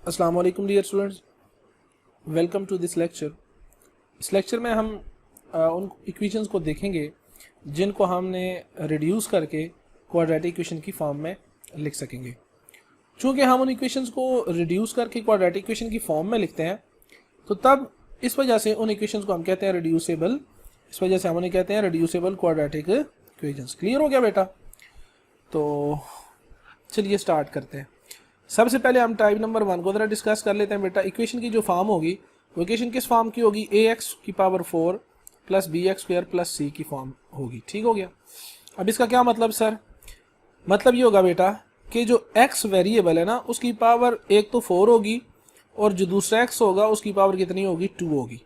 अस्सलाम वालेकुम dear students, welcome to this lecture. इस लेक्चर में हम उन इक्वेशंस को देखेंगे जिनको हमने रिड्यूस करके क्वाड्रेटिक इक्वेशन की फॉर्म में लिख सकेंगे। चूँकि हम उन इक्वेशंस को रिड्यूस करके क्वाड्रेटिक इक्वेशन की फॉर्म में लिखते हैं तो तब इस वजह से उन इक्वेशंस को हम कहते हैं रिड्यूसेबल। इस वजह से हम उन्हें कहते हैं रिड्यूसेबल क्वाड्रेटिक इक्वेशंस। क्लियर हो गया बेटा? तो चलिए स्टार्ट करते हैं। सबसे पहले हम टाइप नंबर 1 को जरा डिस्कस कर लेते हैं बेटा। इक्वेशन की जो फॉर्म होगी वो इक्वेशन किस फॉर्म की होगी? ax की power 4 plus bx square plus c की फॉर्म होगी। ठीक हो गया। अब इसका क्या मतलब सर? मतलब ये होगा बेटा कि जो x वेरिएबल है ना उसकी पावर एक तो 4 होगी और जो दूसरा x होगा उसकी पावर कितनी होगी? 2 होगी।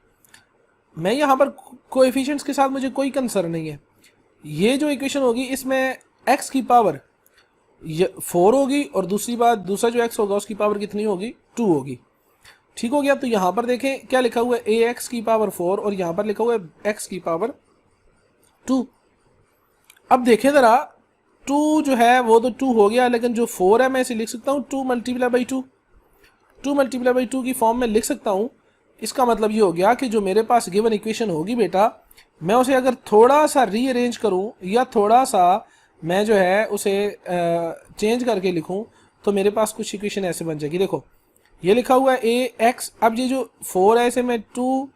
मैं यहाँ पर कोएफिशिएंट्स के साथ मुझे कोई कंसर्न नहीं है। ये जो इक्वेशन होगी इसमें x की पावर 4 होगी और दूसरा जो x होगा उसकी पावर कितनी होगी? 2 होगी। ठीक हो गया। तो यहां पर देखें क्या लिखा हुआ है, ax की पावर 4 और यहां पर लिखा हुआ है x की पावर 2। अब देखें जरा, 2 जो है वो तो 2 हो गया, लेकिन जो 4 है मैं इसे लिख सकता हूं 2 मल्टीप्लाई बाई 2। 2 मल्टीप्लाई बाई 2 की फॉर्म में लिख सकता हूं। इसका मतलब ये हो गया कि जो मेरे पास गिवन इक्वेशन होगी बेटा, मैं उसे अगर थोड़ा सा रीअरेंज करूं या थोड़ा सा मैं जो है उसे चेंज करके लिखूं तो मेरे पास कुछ इक्वेशन ऐसे बन जाएगी। देखो ये लिखा हुआ है ax। अब ये जो 4 है इसे मैं 2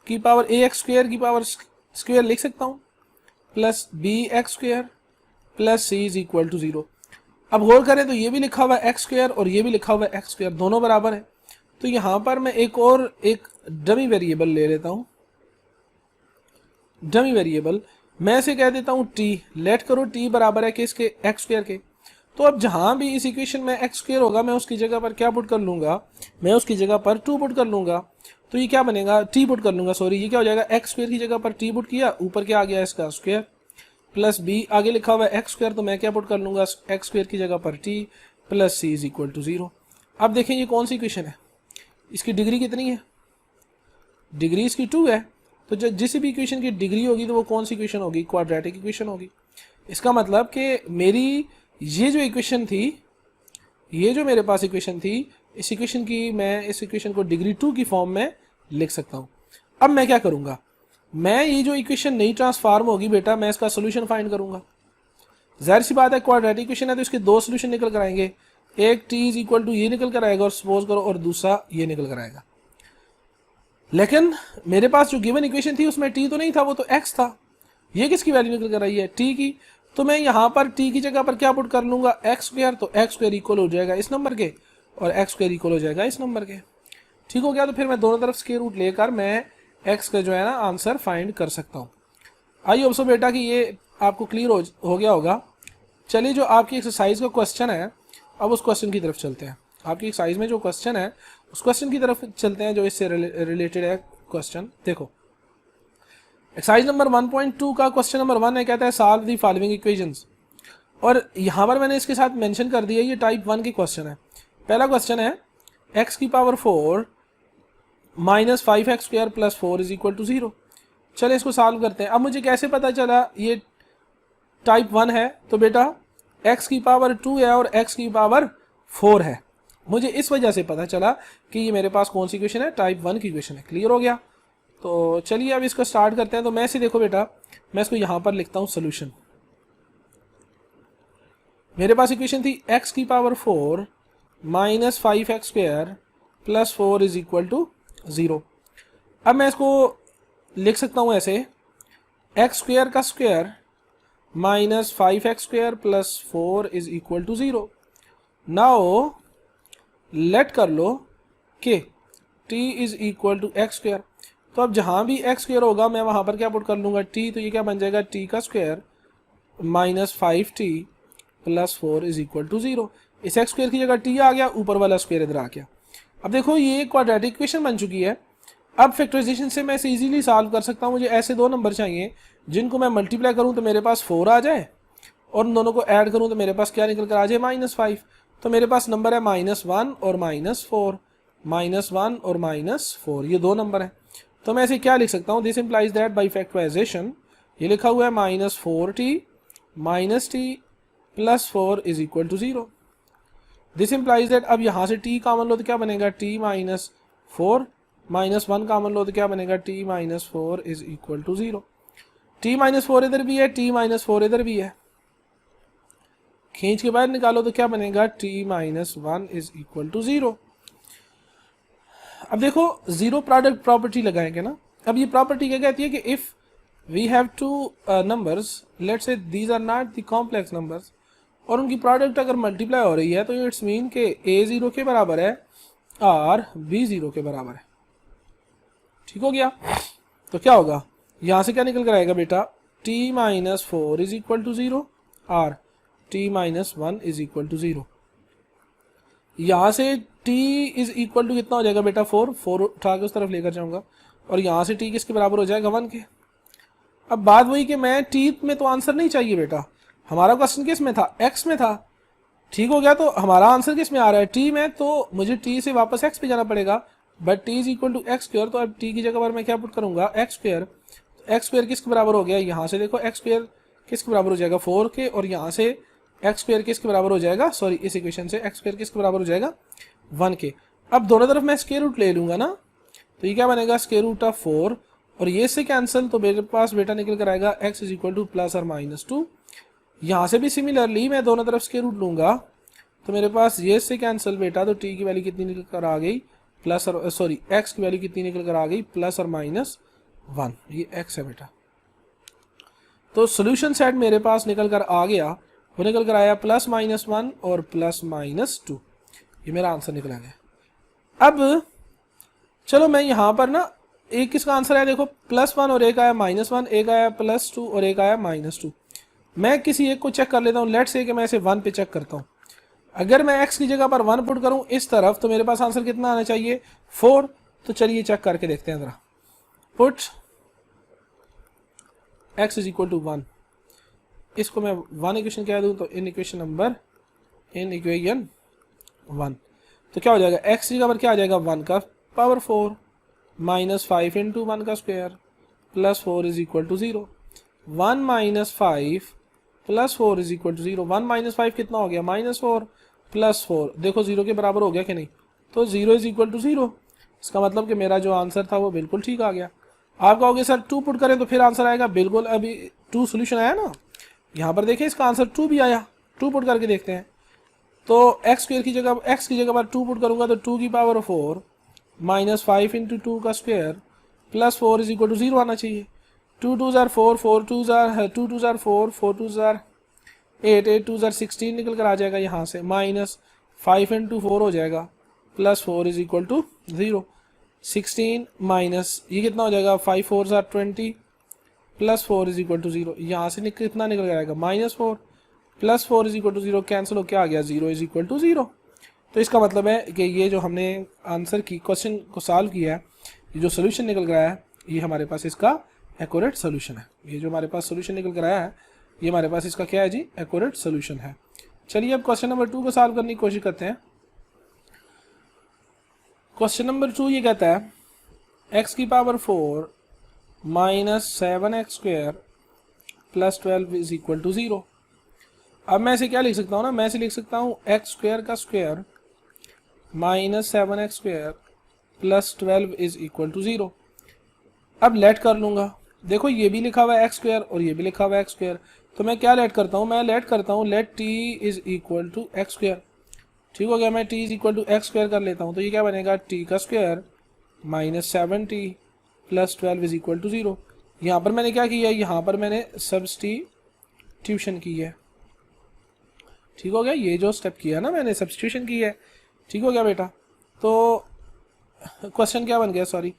की पावर ax स्क्वायर की पावर स्क्वायर लिख सकता हूं plus bx square plus c is equal to 0। अब होल करें तो ये भी लिखा हुआ है x स्क्वायर और ये भी लिखा हुआ है x स्क्वायर, दोनों बराबर है। तो यहां पर मैं एक डमी वेरिएबल ले लेता हूं। डमी वेरिएबल मैं इसे कह देता हूं t। लेट करो t बराबर है किसके? x स्क्वायर के। तो अब जहां भी इस इक्वेशन में x स्क्वायर होगा मैं उसकी जगह पर क्या पुट कर लूंगा? मैं उसकी जगह पर 2 पुट कर लूंगा। तो ये क्या बनेगा? t पुट कर लूंगा, सॉरी ये क्या हो जाएगा? x स्क्वायर की जगह पर t पुट किया, ऊपर क्या आ गया इसका स्क्वायर प्लस b आगे लिखा हुआ है x स्क्वायर, तो मैं क्या पुट कर लूंगा? x स्क्वायर की जगह पर t plus c is equal to 0। अब देखें ये कौन सी इक्वेशन है, इसकी डिग्री कितनी है? डिग्री इसकी 2 है। तो जब जिस भी इक्वेशन की डिग्री होगी तो वो कौन सी इक्वेशन होगी? क्वाड्रेटिक इक्वेशन होगी। इसका मतलब कि मेरी ये जो इक्वेशन थी, ये जो मेरे पास इक्वेशन थी, इस इक्वेशन की मैं इस इक्वेशन को डिग्री 2 की फॉर्म में लिख सकता हूँ। अब मैं क्या करूँगा? मैं ये जो इक्वेशन नहीं ट्रांसफॉर्म होगी बेटा, मैं इसका सोल्यूशन फाइंड करूँगा। जाहिर सी बात है क्वाड्रेटिक इक्वेशन है तो इसके दो सोल्यूशन निकल कर आएंगे। एक t इज इक्वल टू ये निकल कर आएगा और सपोज करो, और दूसरा ये निकल कर आएगा। लेकिन मेरे पास जो गिवन इक्वेशन थी उसमें t तो नहीं था, वो तो x था। ये किसकी वैल्यू निकल कर आई है? t की। तो मैं यहाँ पर t की जगह पर क्या पुट कर लूंगा? x square. तो x स्क्वायर इक्वल हो जाएगा इस नंबर के और x स्क्वायर इक्वल हो जाएगा इस नंबर के। ठीक हो गया। तो फिर मैं दोनों तरफ स्क्वायर रूट लेकर मैं x का जो है ना आंसर फाइंड कर सकता हूँ। आई होप सो बेटा कि ये आपको क्लियर हो गया होगा। चलिए जो आपकी एक्सरसाइज का क्वेश्चन है, अब उस क्वेश्चन की तरफ चलते हैं। आपकी एक्सरसाइज में जो क्वेश्चन है उस क्वेश्चन की तरफ चलते हैं जो इससे रिलेटेड है क्वेश्चन। देखो एक्सरसाइज नंबर 1.2 का क्वेश्चन नंबर 1 है, कहता है सॉल्व द फॉलोइंग इक्वेशंस। और यहाँ पर मैंने इसके साथ मेंशन कर दिया ये टाइप 1 की क्वेश्चन है। पहला क्वेश्चन है x की power 4 minus 5x square plus 4 is equal to 0। चले इसको सॉल्व करते हैं। अब मुझे कैसे पता चला ये टाइप 1 है? तो बेटा x की पावर 2 है और x की पावर 4 है। मुझे इस वजह से पता चला कि ये मेरे पास कौन सी इक्वेशन है? टाइप 1 की इक्वेशन है। क्लियर हो गया? तो चलिए अब इसको स्टार्ट करते हैं। तो मैं से देखो बेटा, मैं इसको यहां पर लिखता हूं सोल्यूशन। मेरे पास इक्वेशन थी x की power 4 minus 5x square plus 4 is equal to 0। अब मैं इसको लिख सकता हूं ऐसे, x स्क्वायर का square minus 5x square plus 4 is equal to 0। Now let कर लो कि t is equal to x square. तो अब जहां भी एक्स स्क्वायर होगा मैं वहां पर क्या पुट कर लूंगा? t। तो ये क्या बन जाएगा? t का square minus 5t plus 4 is equal to 0। इस एक्स स्क्वायर की जगह t आ गया, ऊपर वाला स्क्वायर इधर आ गया। अब देखो ये क्वाड्रेटिक इक्वेशन बन चुकी है। अब फैक्टराइजेशन से मैं इसे इजीली सॉल्व कर सकता हूँ। मुझे ऐसे दो नंबर चाहिए जिनको मैं मल्टीप्लाई करूँ तो मेरे पास 4 आ जाए और उन दोनों को ऐड करूँ तो मेरे पास क्या निकल कर आ जाए? -5। तो मेरे पास नंबर है -1 और -4, -1 और -4, ये दो नंबर है। तो मैं इसे क्या लिख सकता हूँ? This implies that by factorisation ये लिखा हुआ है -4t minus t plus 4 is equal to 0। This implies that अब यहाँ से t कॉमन लो तो क्या बनेगा t माइनस 4 माइनस 1 कॉमन लो तो क्या बनेगा t minus 4 is equal to 0। t minus 4 इधर भी है, t माइनस 4 इधर भी है, खींच के बाहर निकालो तो क्या बनेगा t minus 1 is equal to 0। अब देखो जीरो प्रोडक्ट प्रॉपर्टी लगाएंगे ना। अब ये प्रॉपर्टी क्या कहती है कि if we have two numbers, let's say these are not the complex numbers, और उनकी प्रोडक्ट अगर मल्टीप्लाई हो रही है तो इट्स मीन के a 0 के बराबर है और b 0 के बराबर है। ठीक हो गया। तो क्या होगा, यहां से क्या निकल कर आएगा बेटा, t minus 4 is equal to 0 और t minus 1 is equal to 0। यहां से t इज इक्वल टू कितना हो जाएगा बेटा, 4 उठा के उस तरफ लेकर जाऊंगा, और यहां से t किसके बराबर हो जाएगा, 1 के। अब बात वही कि मैं t में तो आंसर नहीं चाहिए बेटा, हमारा क्वेश्चन किस में था, x में था। ठीक हो गया, तो हमारा आंसर किस में आ रहा है, t में, तो मुझे t से वापस x पे जाना पड़ेगा, but t is equal to x square. तो अब t की जगह पर मैं क्या पुट करूंगा, एक्स स्क्वायर। तो एक्स स्क्वायर किसके बराबर हो गया, यहाँ से देखो एक्स स्क्वायर किसके बराबर हो जाएगा, 4 के, और यहाँ से एक्स स्क्वायर किसके बराबर हो जाएगा, सॉरी इस इक्वेशन से एक्स स्क्वायर किसके बराबर हो जाएगा, 1 के। अब दोनों तरफ मैं स्क्वायर रूट ले लूंगा ना, तो ये क्या बनेगा, स्क्वायर रूट ऑफ 4, और ये से कैंसिल, तो मेरे पास बेटा निकल कर आएगा x is equal to plus और माइनस 2। यहाँ से भी सिमिलरली मैं दोनों तरफ स्क्वायर रूट लूंगा, तो मेरे पास ये से कैंसिल बेटा, तो t की वैल्यू कितनी निकल कर आ गई, प्लस और सॉरी x की वैल्यू कितनी निकल कर आ गई, प्लस और माइनस 1। ये x है बेटा। तो सोल्यूशन सेट मेरे पास निकल कर आ गया, वो निकल कर आया प्लस माइनस 1 और प्लस माइनस 2। ये मेरा आंसर निकल आ गया। अब चलो मैं यहाँ पर ना, एक किसका आंसर है देखो, +1 और एक आया -1, एक आया +2 और एक आया -2। मैं किसी एक को चेक कर लेता हूँ, लेट्स से कि मैं इसे 1 पे चेक करता हूँ। अगर मैं x की जगह पर 1 पुट करूँ इस तरफ, तो मेरे पास आंसर कितना आना चाहिए, 4। तो चलिए चेक करके देखते हैं जरा। Put x is equal to 1, इसको मैं 1 इक्वेशन कह दूँ, तो इन इक्वेशन 1, तो क्या हो जाएगा, x की जगह पर क्या आ जाएगा, 1 का पावर 4 -5 इंटू 1 का square plus 4 is equal to 0। 1 minus 5 plus 4 is equal to 0। 1 minus 5 कितना हो गया, -4 प्लस 4, देखो 0 के बराबर हो गया कि नहीं, तो 0 इज इक्वल टू 0। इसका मतलब कि मेरा जो आंसर था वो बिल्कुल ठीक आ गया। आप कहोगे सर 2 पुट करें तो फिर आंसर आएगा, बिल्कुल अभी 2 सोल्यूशन आया ना, यहाँ पर देखिए इसका आंसर 2 भी आया। 2 पुट करके देखते हैं, तो x स्क्वायर की जगह पर 2 पुट करूंगा तो 2 की पावर 4 -5 इंटू 2 का square plus 4 is equal to 0 आना चाहिए। 2 2 जार 4, 4 2 जार 2 2 जार 4, 4 2 जार 8, 8 2 जार 16 निकल कर आ जाएगा यहाँ से, -5 इंटू 4 हो जाएगा plus 4 is equal to 0। 16 minus ये कितना हो जाएगा, 5 4 जार 20 प्लस 4 इज इक्वल टू 0। यहाँ से कितना निकल कर आएगा, -4 plus 4 is equal to 0, cancel हो क्या आ गया, 0 इज इक्वल टू 0। तो इसका मतलब है कि ये जो हमने आंसर की क्वेश्चन को सॉल्व किया है, ये जो सोल्यूशन निकल कर आया है, ये हमारे पास इसका एक्यूरेट सोल्यूशन है। ये जो हमारे पास सोल्यूशन निकल कर आया है, ये हमारे पास इसका क्या है जी, एक्यूरेट सोल्यूशन है। चलिए अब क्वेश्चन नंबर 2 को सॉल्व करने की कोशिश करते हैं। क्वेश्चन नंबर 2 ये कहता है x की power 4 -7x square plus 12 is equal to 0। अब मैं इसे क्या लिख सकता हूँ ना, मैं इसे लिख सकता हूँ x स्क्वायर का square -7x square plus 12 is equal to 0। अब लेट कर लूंगा, देखो ये भी लिखा हुआ है x स्क्वायर और ये भी लिखा हुआ है x स्क्वायर, तो मैं क्या लेट करता हूँ, मैं लेट करता हूँ let t is equal to x square. ठीक हो गया, मैं t is equal to x square कर लेता हूँ, तो ये क्या बनेगा, t का square -7t plus 12 is equal to 0। यहाँ पर मैंने क्या किया, यहाँ पर मैंने सब्स्टिट्यूशन की है। ठीक हो गया, ये जो स्टेप किया ना मैंने, सब्स्टिट्यूशन की है। ठीक हो गया बेटा। तो क्वेश्चन क्या बन गया, सॉरी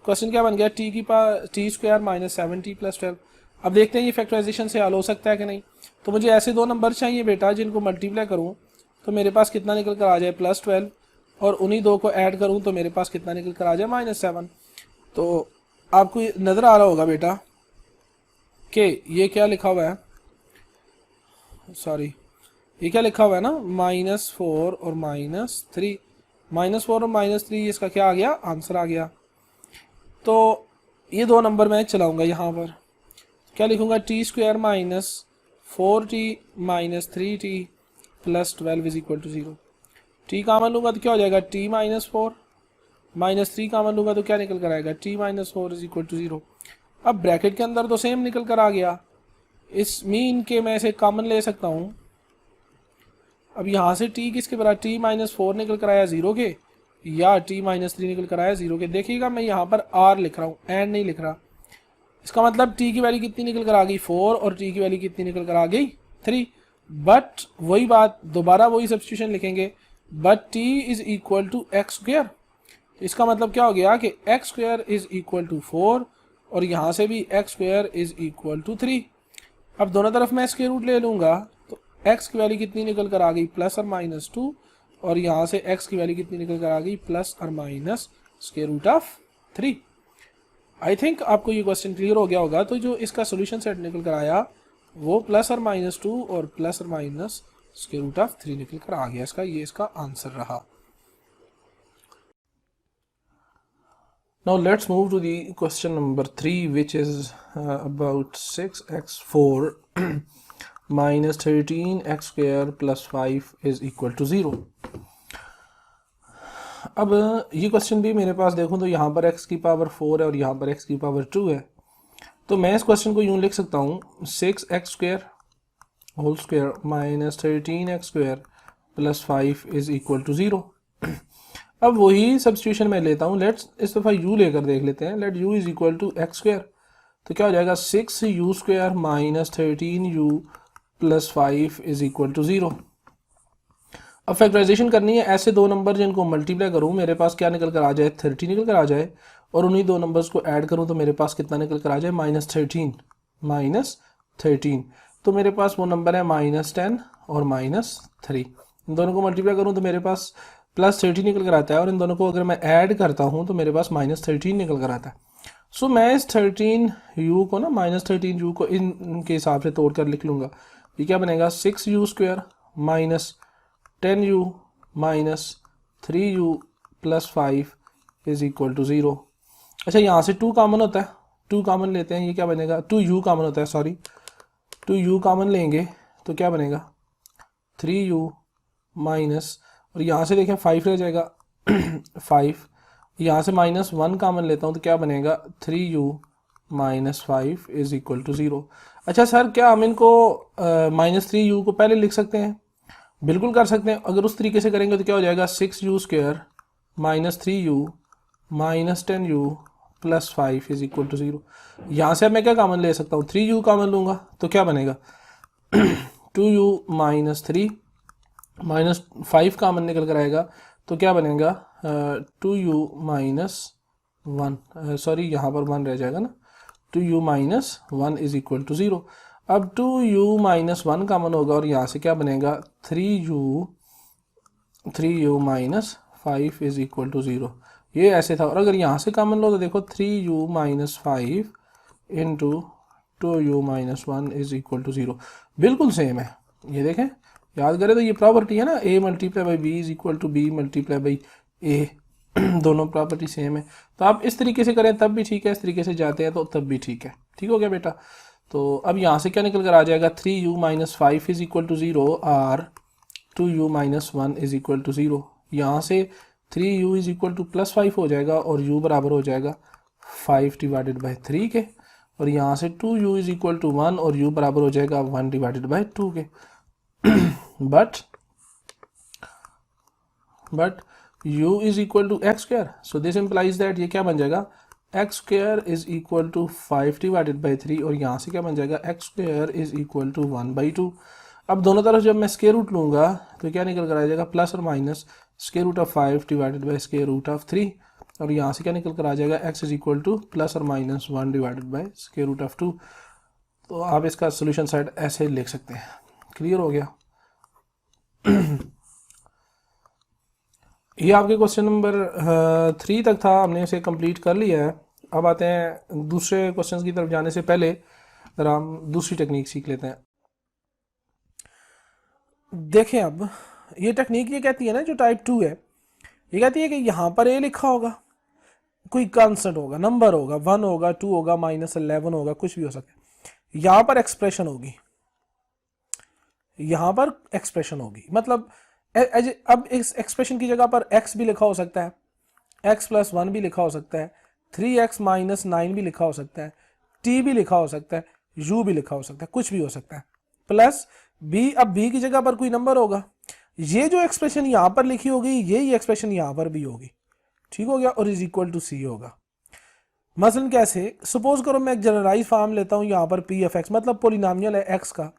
क्वेश्चन क्या बन गया, टी स्क्वायर -7t प्लस 12। अब देखते हैं ये फैक्टराइजेशन से हल हो सकता है कि नहीं। तो मुझे ऐसे दो नंबर चाहिए बेटा जिनको मल्टीप्लाई करूँ तो मेरे पास कितना निकल कर आ जाए, +12, और उन्हीं दो को ऐड करूँ तो मेरे पास कितना निकल कर आ जाए, -7। तो आपको नज़र आ रहा होगा बेटा कि ये क्या लिखा हुआ है, सॉरी ये क्या लिखा हुआ है ना, -4 और -3, -4 और -3, इसका क्या आ गया, आंसर आ गया। तो ये दो नंबर मैं चलाऊंगा, यहाँ पर क्या लिखूंगा, t square -4t -3t plus 12 is equal to 0। T common लूँगा तो क्या हो जाएगा टी माइनस 4, माइनस 3 कामन लूँगा तो क्या निकल कर आएगा t minus 4 is equal to 0। अब ब्रैकेट के अंदर तो सेम निकल कर आ गया, इस मीन के मैं इसे कॉमन ले सकता हूँ। अब यहाँ से t किसके बराबर, t माइनस 4 निकल कर आया 0 के, या t माइनस 3 निकल कर आया 0 के। देखिएगा मैं यहाँ पर r लिख रहा हूँ, एंड नहीं लिख रहा। इसका मतलब t की वैल्यू कितनी निकल कर आ गई 4 और t की वैल्यू कितनी निकल कर आ गई 3। बट वही बात, दोबारा वही सब्स्टिट्यूशन लिखेंगे, but t is equal to x square. इसका मतलब क्या हो गया कि x square is equal to 4 और यहाँ से भी x square is equal to 3। अब दोनों तरफ मैं स्क्वायर रूट ले लूँगा तो x की वैल्यू कितनी निकल कर आ गई प्लस और माइनस 2, और यहाँ से x की वैल्यू कितनी निकल कर आ गई प्लस और minus square root of 3। I think आपको ये क्वेश्चन क्लियर हो गया होगा। तो जो इसका सोल्यूशन सेट निकल कर आया वो प्लस और माइनस 2 और प्लस और माइनस स्क्वायर रूट ऑफ 3 निकल कर आ गया। इसका ये इसका आंसर रहा। Now let's move to the question number 3, which is about 6x4 minus 13x square plus 5 is equal to 0। अब ये क्वेश्चन भी मेरे पास देखूं तो यहाँ पर x की पावर 4 है और यहाँ पर x की पावर 2 है। तो मैं इस क्वेश्चन को यूँ लिख सकता हूँ 6x square whole square minus 13x square plus 5 is equal to 0। अब वही सब्स्टिट्यूशन मैं लेता हूँ, लेट्स इस दफ़ा u लेकर देख लेते हैं। Let u is equal to x square, तो क्या हो जाएगा 6u square minus 13u plus 5 is equal to 0। अब फैक्टराइजेशन करनी है, ऐसे दो नंबर जिनको मल्टीप्लाई करूँ मेरे पास क्या निकल कर आ जाए 30 निकल कर आ जाए, और उन्हीं दो नंबर्स को ऐड करूँ तो मेरे पास कितना निकल कर आ जाए माइनस 13। तो मेरे पास वो नंबर है -10 और -3। इन दोनों को मल्टीप्लाई करूँ तो मेरे पास प्लस 30 निकल कर आता है, और इन दोनों को अगर मैं ऐड करता हूँ तो मेरे पास -13 निकल कर आता है। सो मैं इस 13u को ना -13u को इनके हिसाब से तोड़ कर लिख लूँगा। ये क्या बनेगा 6u square minus 10u minus 3u plus 5 is equal to 0। अच्छा, यहाँ से 2 कॉमन होता है, 2 कॉमन लेते हैं, ये क्या बनेगा 2u कॉमन होता है, सॉरी 2u कॉमन लेंगे तो क्या बनेगा 3u माइनस, और यहाँ से देखें 5 रह जाएगा 5, यहाँ से -1 कॉमन लेता हूँ तो क्या बनेगा 3u minus 5 is equal to 0। अच्छा सर, क्या हम इनको -3u को पहले लिख सकते हैं? बिल्कुल कर सकते हैं। अगर उस तरीके से करेंगे तो क्या हो जाएगा 6u square minus 3u minus 10u plus 5 is equal to 0। यहाँ से अब मैं क्या कॉमन ले सकता हूँ 3u कॉमन लूँगा तो क्या बनेगा 2u माइनस 3 माइनस 5 कॉमन निकल कर आएगा तो क्या बनेगा 2u माइनस 1, सॉरी यहाँ पर 1 रह जाएगा ना, 2u minus 1 is equal to 0। अब 2u माइनस 1 कॉमन होगा और यहाँ से क्या बनेगा 3u minus 5 is equal to 0। ये ऐसे था। और अगर यहाँ से कॉमन लो तो देखो 3u minus 5 into 2u minus 1 is equal to 0, बिल्कुल सेम है। ये देखें, याद करें तो ये प्रॉपर्टी है ना, a multiply by B is equal to B multiply by A, दोनों प्रॉपर्टी सेम है। तो आप इस तरीके से करें तब भी ठीक है, इस तरीके से जाते हैं तो तब भी ठीक है। ठीक हो गया बेटा? तो अब यहाँ से क्या निकल कर आ जाएगा 3u minus 5 is equal to 0 और 2u minus 1 is equal to 0। यहाँ से 3u is equal to plus 5 हो जाएगा और u बराबर हो जाएगा 5 डिवाइडेड बाई 3 के, और यहाँ से 2u इज इक्वल टू 1 और u बराबर हो जाएगा 1 डिवाइडेड बाई 2 के। but u is equal to x square, so this implies that ये क्या बन जाएगा x square is equal to 5 divided by 3, और यहाँ से क्या बन जाएगा x square is equal to 1 by 2। अब दोनों तरफ जब मैं स्क्वायर रूट लूँगा तो क्या निकल कर आ जाएगा प्लस और minus square root of 5 divided by square root of 3, और यहाँ से क्या निकल कर आ जाएगा x is equal to plus और minus 1 divided by square root of 2। तो आप इसका सोल्यूशन साइड ऐसे लिख सकते हैं। क्लियर हो गया? ये आपके क्वेश्चन नंबर 3 तक था, हमने इसे कंप्लीट कर लिया है। अब आते हैं दूसरे क्वेश्चंस की तरफ जाने से पहले जरा हम दूसरी टेक्निक सीख लेते हैं। देखें, अब ये टेक्निक ये कहती है ना, जो टाइप 2 है, ये कहती है कि यहाँ पर a लिखा होगा, कोई कांस्टेंट होगा, नंबर होगा, 1 होगा, 2 होगा, -11 होगा, कुछ भी हो सकता है। यहाँ पर एक्सप्रेशन होगी, यहाँ पर एक्सप्रेशन होगी, मतलब अब इस एक्सप्रेशन की जगह पर x भी लिखा हो सकता है, x+1 भी लिखा हो सकता है, 3x-9 भी लिखा हो सकता है, t भी लिखा हो सकता है, u भी लिखा हो सकता है, कुछ भी हो सकता है, प्लस b। अब b की जगह पर कोई नंबर होगा, ये जो एक्सप्रेशन यहां पर लिखी होगी यही एक्सप्रेशन यहां पर भी होगी, ठीक हो गया, और इज इक्वल टू c होगा। मसलन कैसे, सपोज करो मैं एक जनरलाइज फॉर्म लेता हूं यहां पर p ऑफ x, मतलब पोलिनोमियल है x का,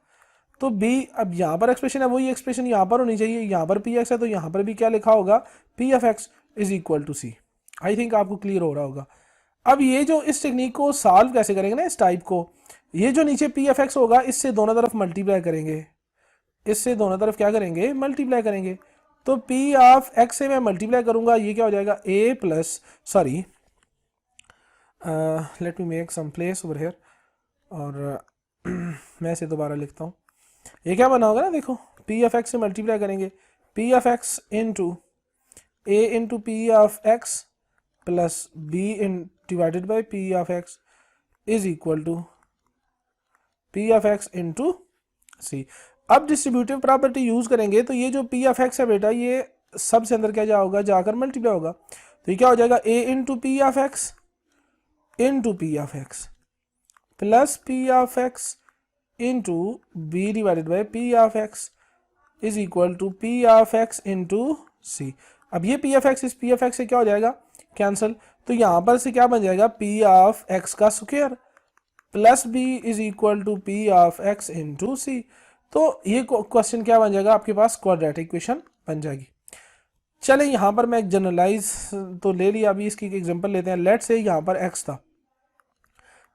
तो b, अब यहाँ पर एक्सप्रेशन है वही एक्सप्रेशन यहाँ पर होनी चाहिए, यहाँ पर पी एक्स है तो यहाँ पर भी क्या लिखा होगा, p f x is equal to c. I think आपको क्लियर हो रहा होगा। अब ये जो इस टेक्निक को सॉल्व कैसे करेंगे ना, इस टाइप को, ये जो नीचे पी एफ एक्स होगा इससे दोनों तरफ मल्टीप्लाई करेंगे, इससे दोनों तरफ क्या करेंगे, मल्टीप्लाई करेंगे। तो पी ऑफ एक्स से मैं मल्टीप्लाई करूंगा, ये क्या हो जाएगा, A plus, sorry let me make some place over here, और मैं इसे दोबारा लिखता हूँ। ये क्या बना होगा ना, देखो पी ऑफ एक्स से मल्टीप्लाई करेंगे, P of X into A into P of X plus B in divided by P of X is equal to P of X into C. अब डिस्ट्रीब्यूटिव प्रॉपर्टी यूज करेंगे तो ये जो P of x है बेटा, ये सब से अंदर क्या जाओगा, जाकर मल्टीप्लाई होगा, तो ये क्या हो जाएगा, A into P of X into P of X plus P of X into B divided by P of X is equal to P of X into C. अब ये पी ऑफ एक्स इस P of X से क्या हो जाएगा, cancel, तो यहां पर से क्या बन जाएगा, पी ऑफ एक्स का square plus B is equal to P of X into C. तो ये क्वेश्चन क्या बन जाएगा आपके पास, क्वाड्रेटिक इक्वेशन बन जाएगी। चले यहां पर मैं एक जनरलाइज तो ले लिया, अभी इसकी एग्जांपल लेते हैं। लेट से यहां पर x था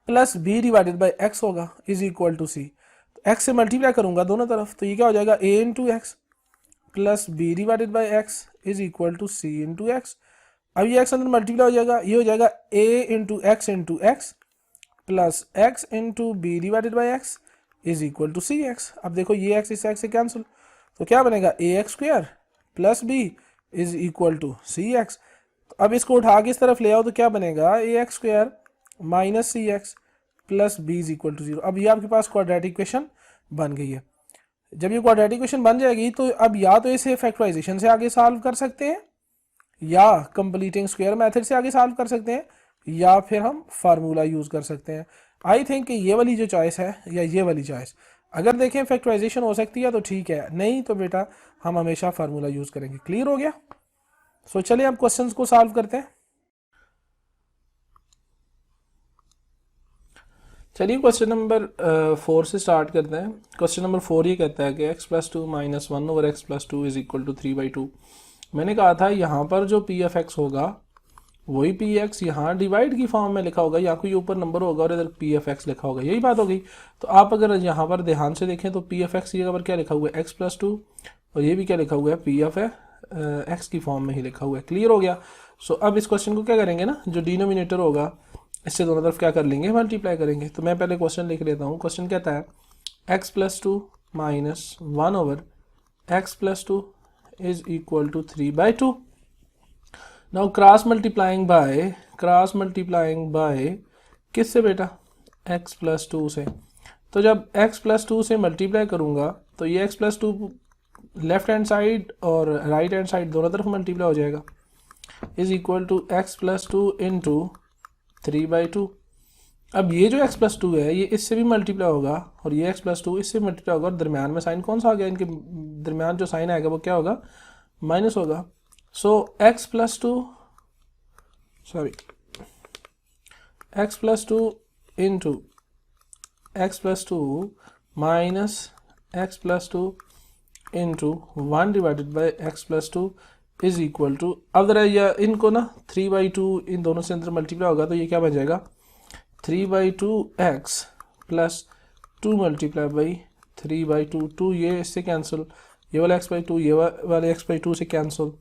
plus b divided by x होगा इज इक्वल टू सी, तो एक्स से मल्टीप्लाई करूंगा दोनों तरफ, तो ये क्या हो जाएगा, a into x plus b divided by x is equal to c into x. अब ये एक्स अंदर मल्टीप्लाई हो जाएगा, ये हो जाएगा a into x plus x into B divided by x is equal to C x. अब देखो ये एक्स इस एक्स से कैंसिल, तो क्या बनेगा, A X square plus B is equal to C x. अब इसको उठा के इस तरफ ले आओ तो क्या बनेगा, A X square minus C X plus B is equal to zero. अब ये आपके पास क्वाड्रेटिक इक्वेशन बन गई है। जब ये क्वाड्रेटिक इक्वेशन बन जाएगी तो अब या तो इसे फैक्टराइजेशन से आगे सॉल्व कर सकते हैं, या कंप्लीटिंग स्क्वायर मेथड से आगे सॉल्व कर सकते हैं, या फिर हम फार्मूला यूज कर सकते हैं। आई थिंक ये वाली जो चॉइस है या ये वाली चॉइस, अगर देखें फैक्टराइजेशन हो सकती है तो ठीक है, नहीं तो बेटा हम हमेशा फार्मूला यूज करेंगे। क्लियर हो गया? सो चलिए अब क्वेश्चंस को सॉल्व करते हैं। चलिए क्वेश्चन नंबर 4 से स्टार्ट करते हैं। क्वेश्चन नंबर 4 ये कहता है कि x plus 2 minus 1 over x plus 2 is equal to 3/2। मैंने कहा था यहाँ पर जो पी एफ एक्स होगा वही पी एक्स यहाँ डिवाइड की फॉर्म में लिखा होगा, या कोई ऊपर नंबर होगा और इधर पी एफ एक्स लिखा होगा, यही बात हो गई। तो आप अगर यहाँ पर ध्यान से देखें तो पी एफ एक्स की जगह पर क्या लिखा हुआ है, एक्स प्लस 2, और ये भी क्या लिखा हुआ है, पी एफ एक्स की फॉर्म में ही लिखा हुआ है। क्लियर हो गया? सो अब इस क्वेश्चन को क्या करेंगे ना, जो डिनोमिनेटर होगा इससे दोनों तरफ क्या कर लेंगे, मल्टीप्लाई करेंगे। तो मैं पहले क्वेश्चन लिख लेता हूँ। क्वेश्चन कहता है x plus 2 minus 1 over x plus 2 is equal to 3/2। Now cross multiplying by किससे बेटा, x प्लस 2 से। तो जब x प्लस 2 से मल्टीप्लाई करूंगा तो ये x plus 2 left hand side और राइट हैंड साइड दोनों तरफ मल्टीप्लाई हो जाएगा, is equal to x plus 2 into 3/2। अब ये जो x प्लस 2 है ये इससे भी मल्टीप्लाई होगा और ये x प्लस 2 इससे मल्टीप्लाई होगा, और दरम्यान में साइन कौन सा आ गया, इनके दरम्यान जो साइन आएगा वो क्या होगा, माइनस होगा। So x plus 2 into x plus 2 minus x plus 2 into 1 divided by x plus 2 is equal to, अब जरा यह इनको ना 3/2 इन दोनों से अंदर मल्टीप्लाई होगा तो ये क्या बन जाएगा, 3/2x प्लस 2 मल्टीप्लाई बाई 3/2, 2 ये इससे कैंसिल, ये वाला x/2 ये वाले x/2 से कैंसिल,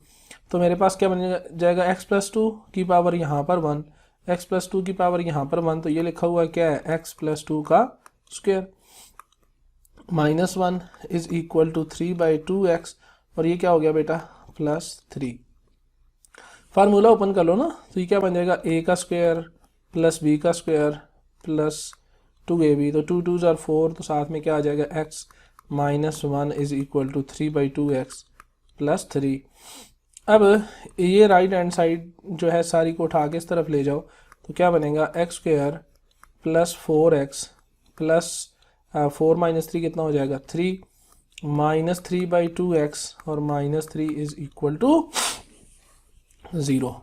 तो मेरे पास क्या बन जाएगा, x प्लस 2 की पावर यहाँ पर 1, x प्लस 2 की पावर यहाँ पर 1, तो ये लिखा हुआ क्या है, x प्लस 2 का square minus 1 is equal to 3/2x, और ये क्या हो गया बेटा, प्लस 3। फार्मूला ओपन कर लो ना, तो ये क्या बन जाएगा, a का स्क्वायर प्लस b का स्क्वायर प्लस 2ab, तो 2 2s आर 4, तो साथ में क्या आ जाएगा, x minus 1 is equal to 3/2x plus 3। अब ये राइट हैंड साइड जो है सारी को उठा के इस तरफ ले जाओ तो क्या बनेगा x square plus 4x plus 4 minus 3 कितना हो जाएगा 3 माइनस 3/2x और माइनस 3 इज इक्वल टू 0।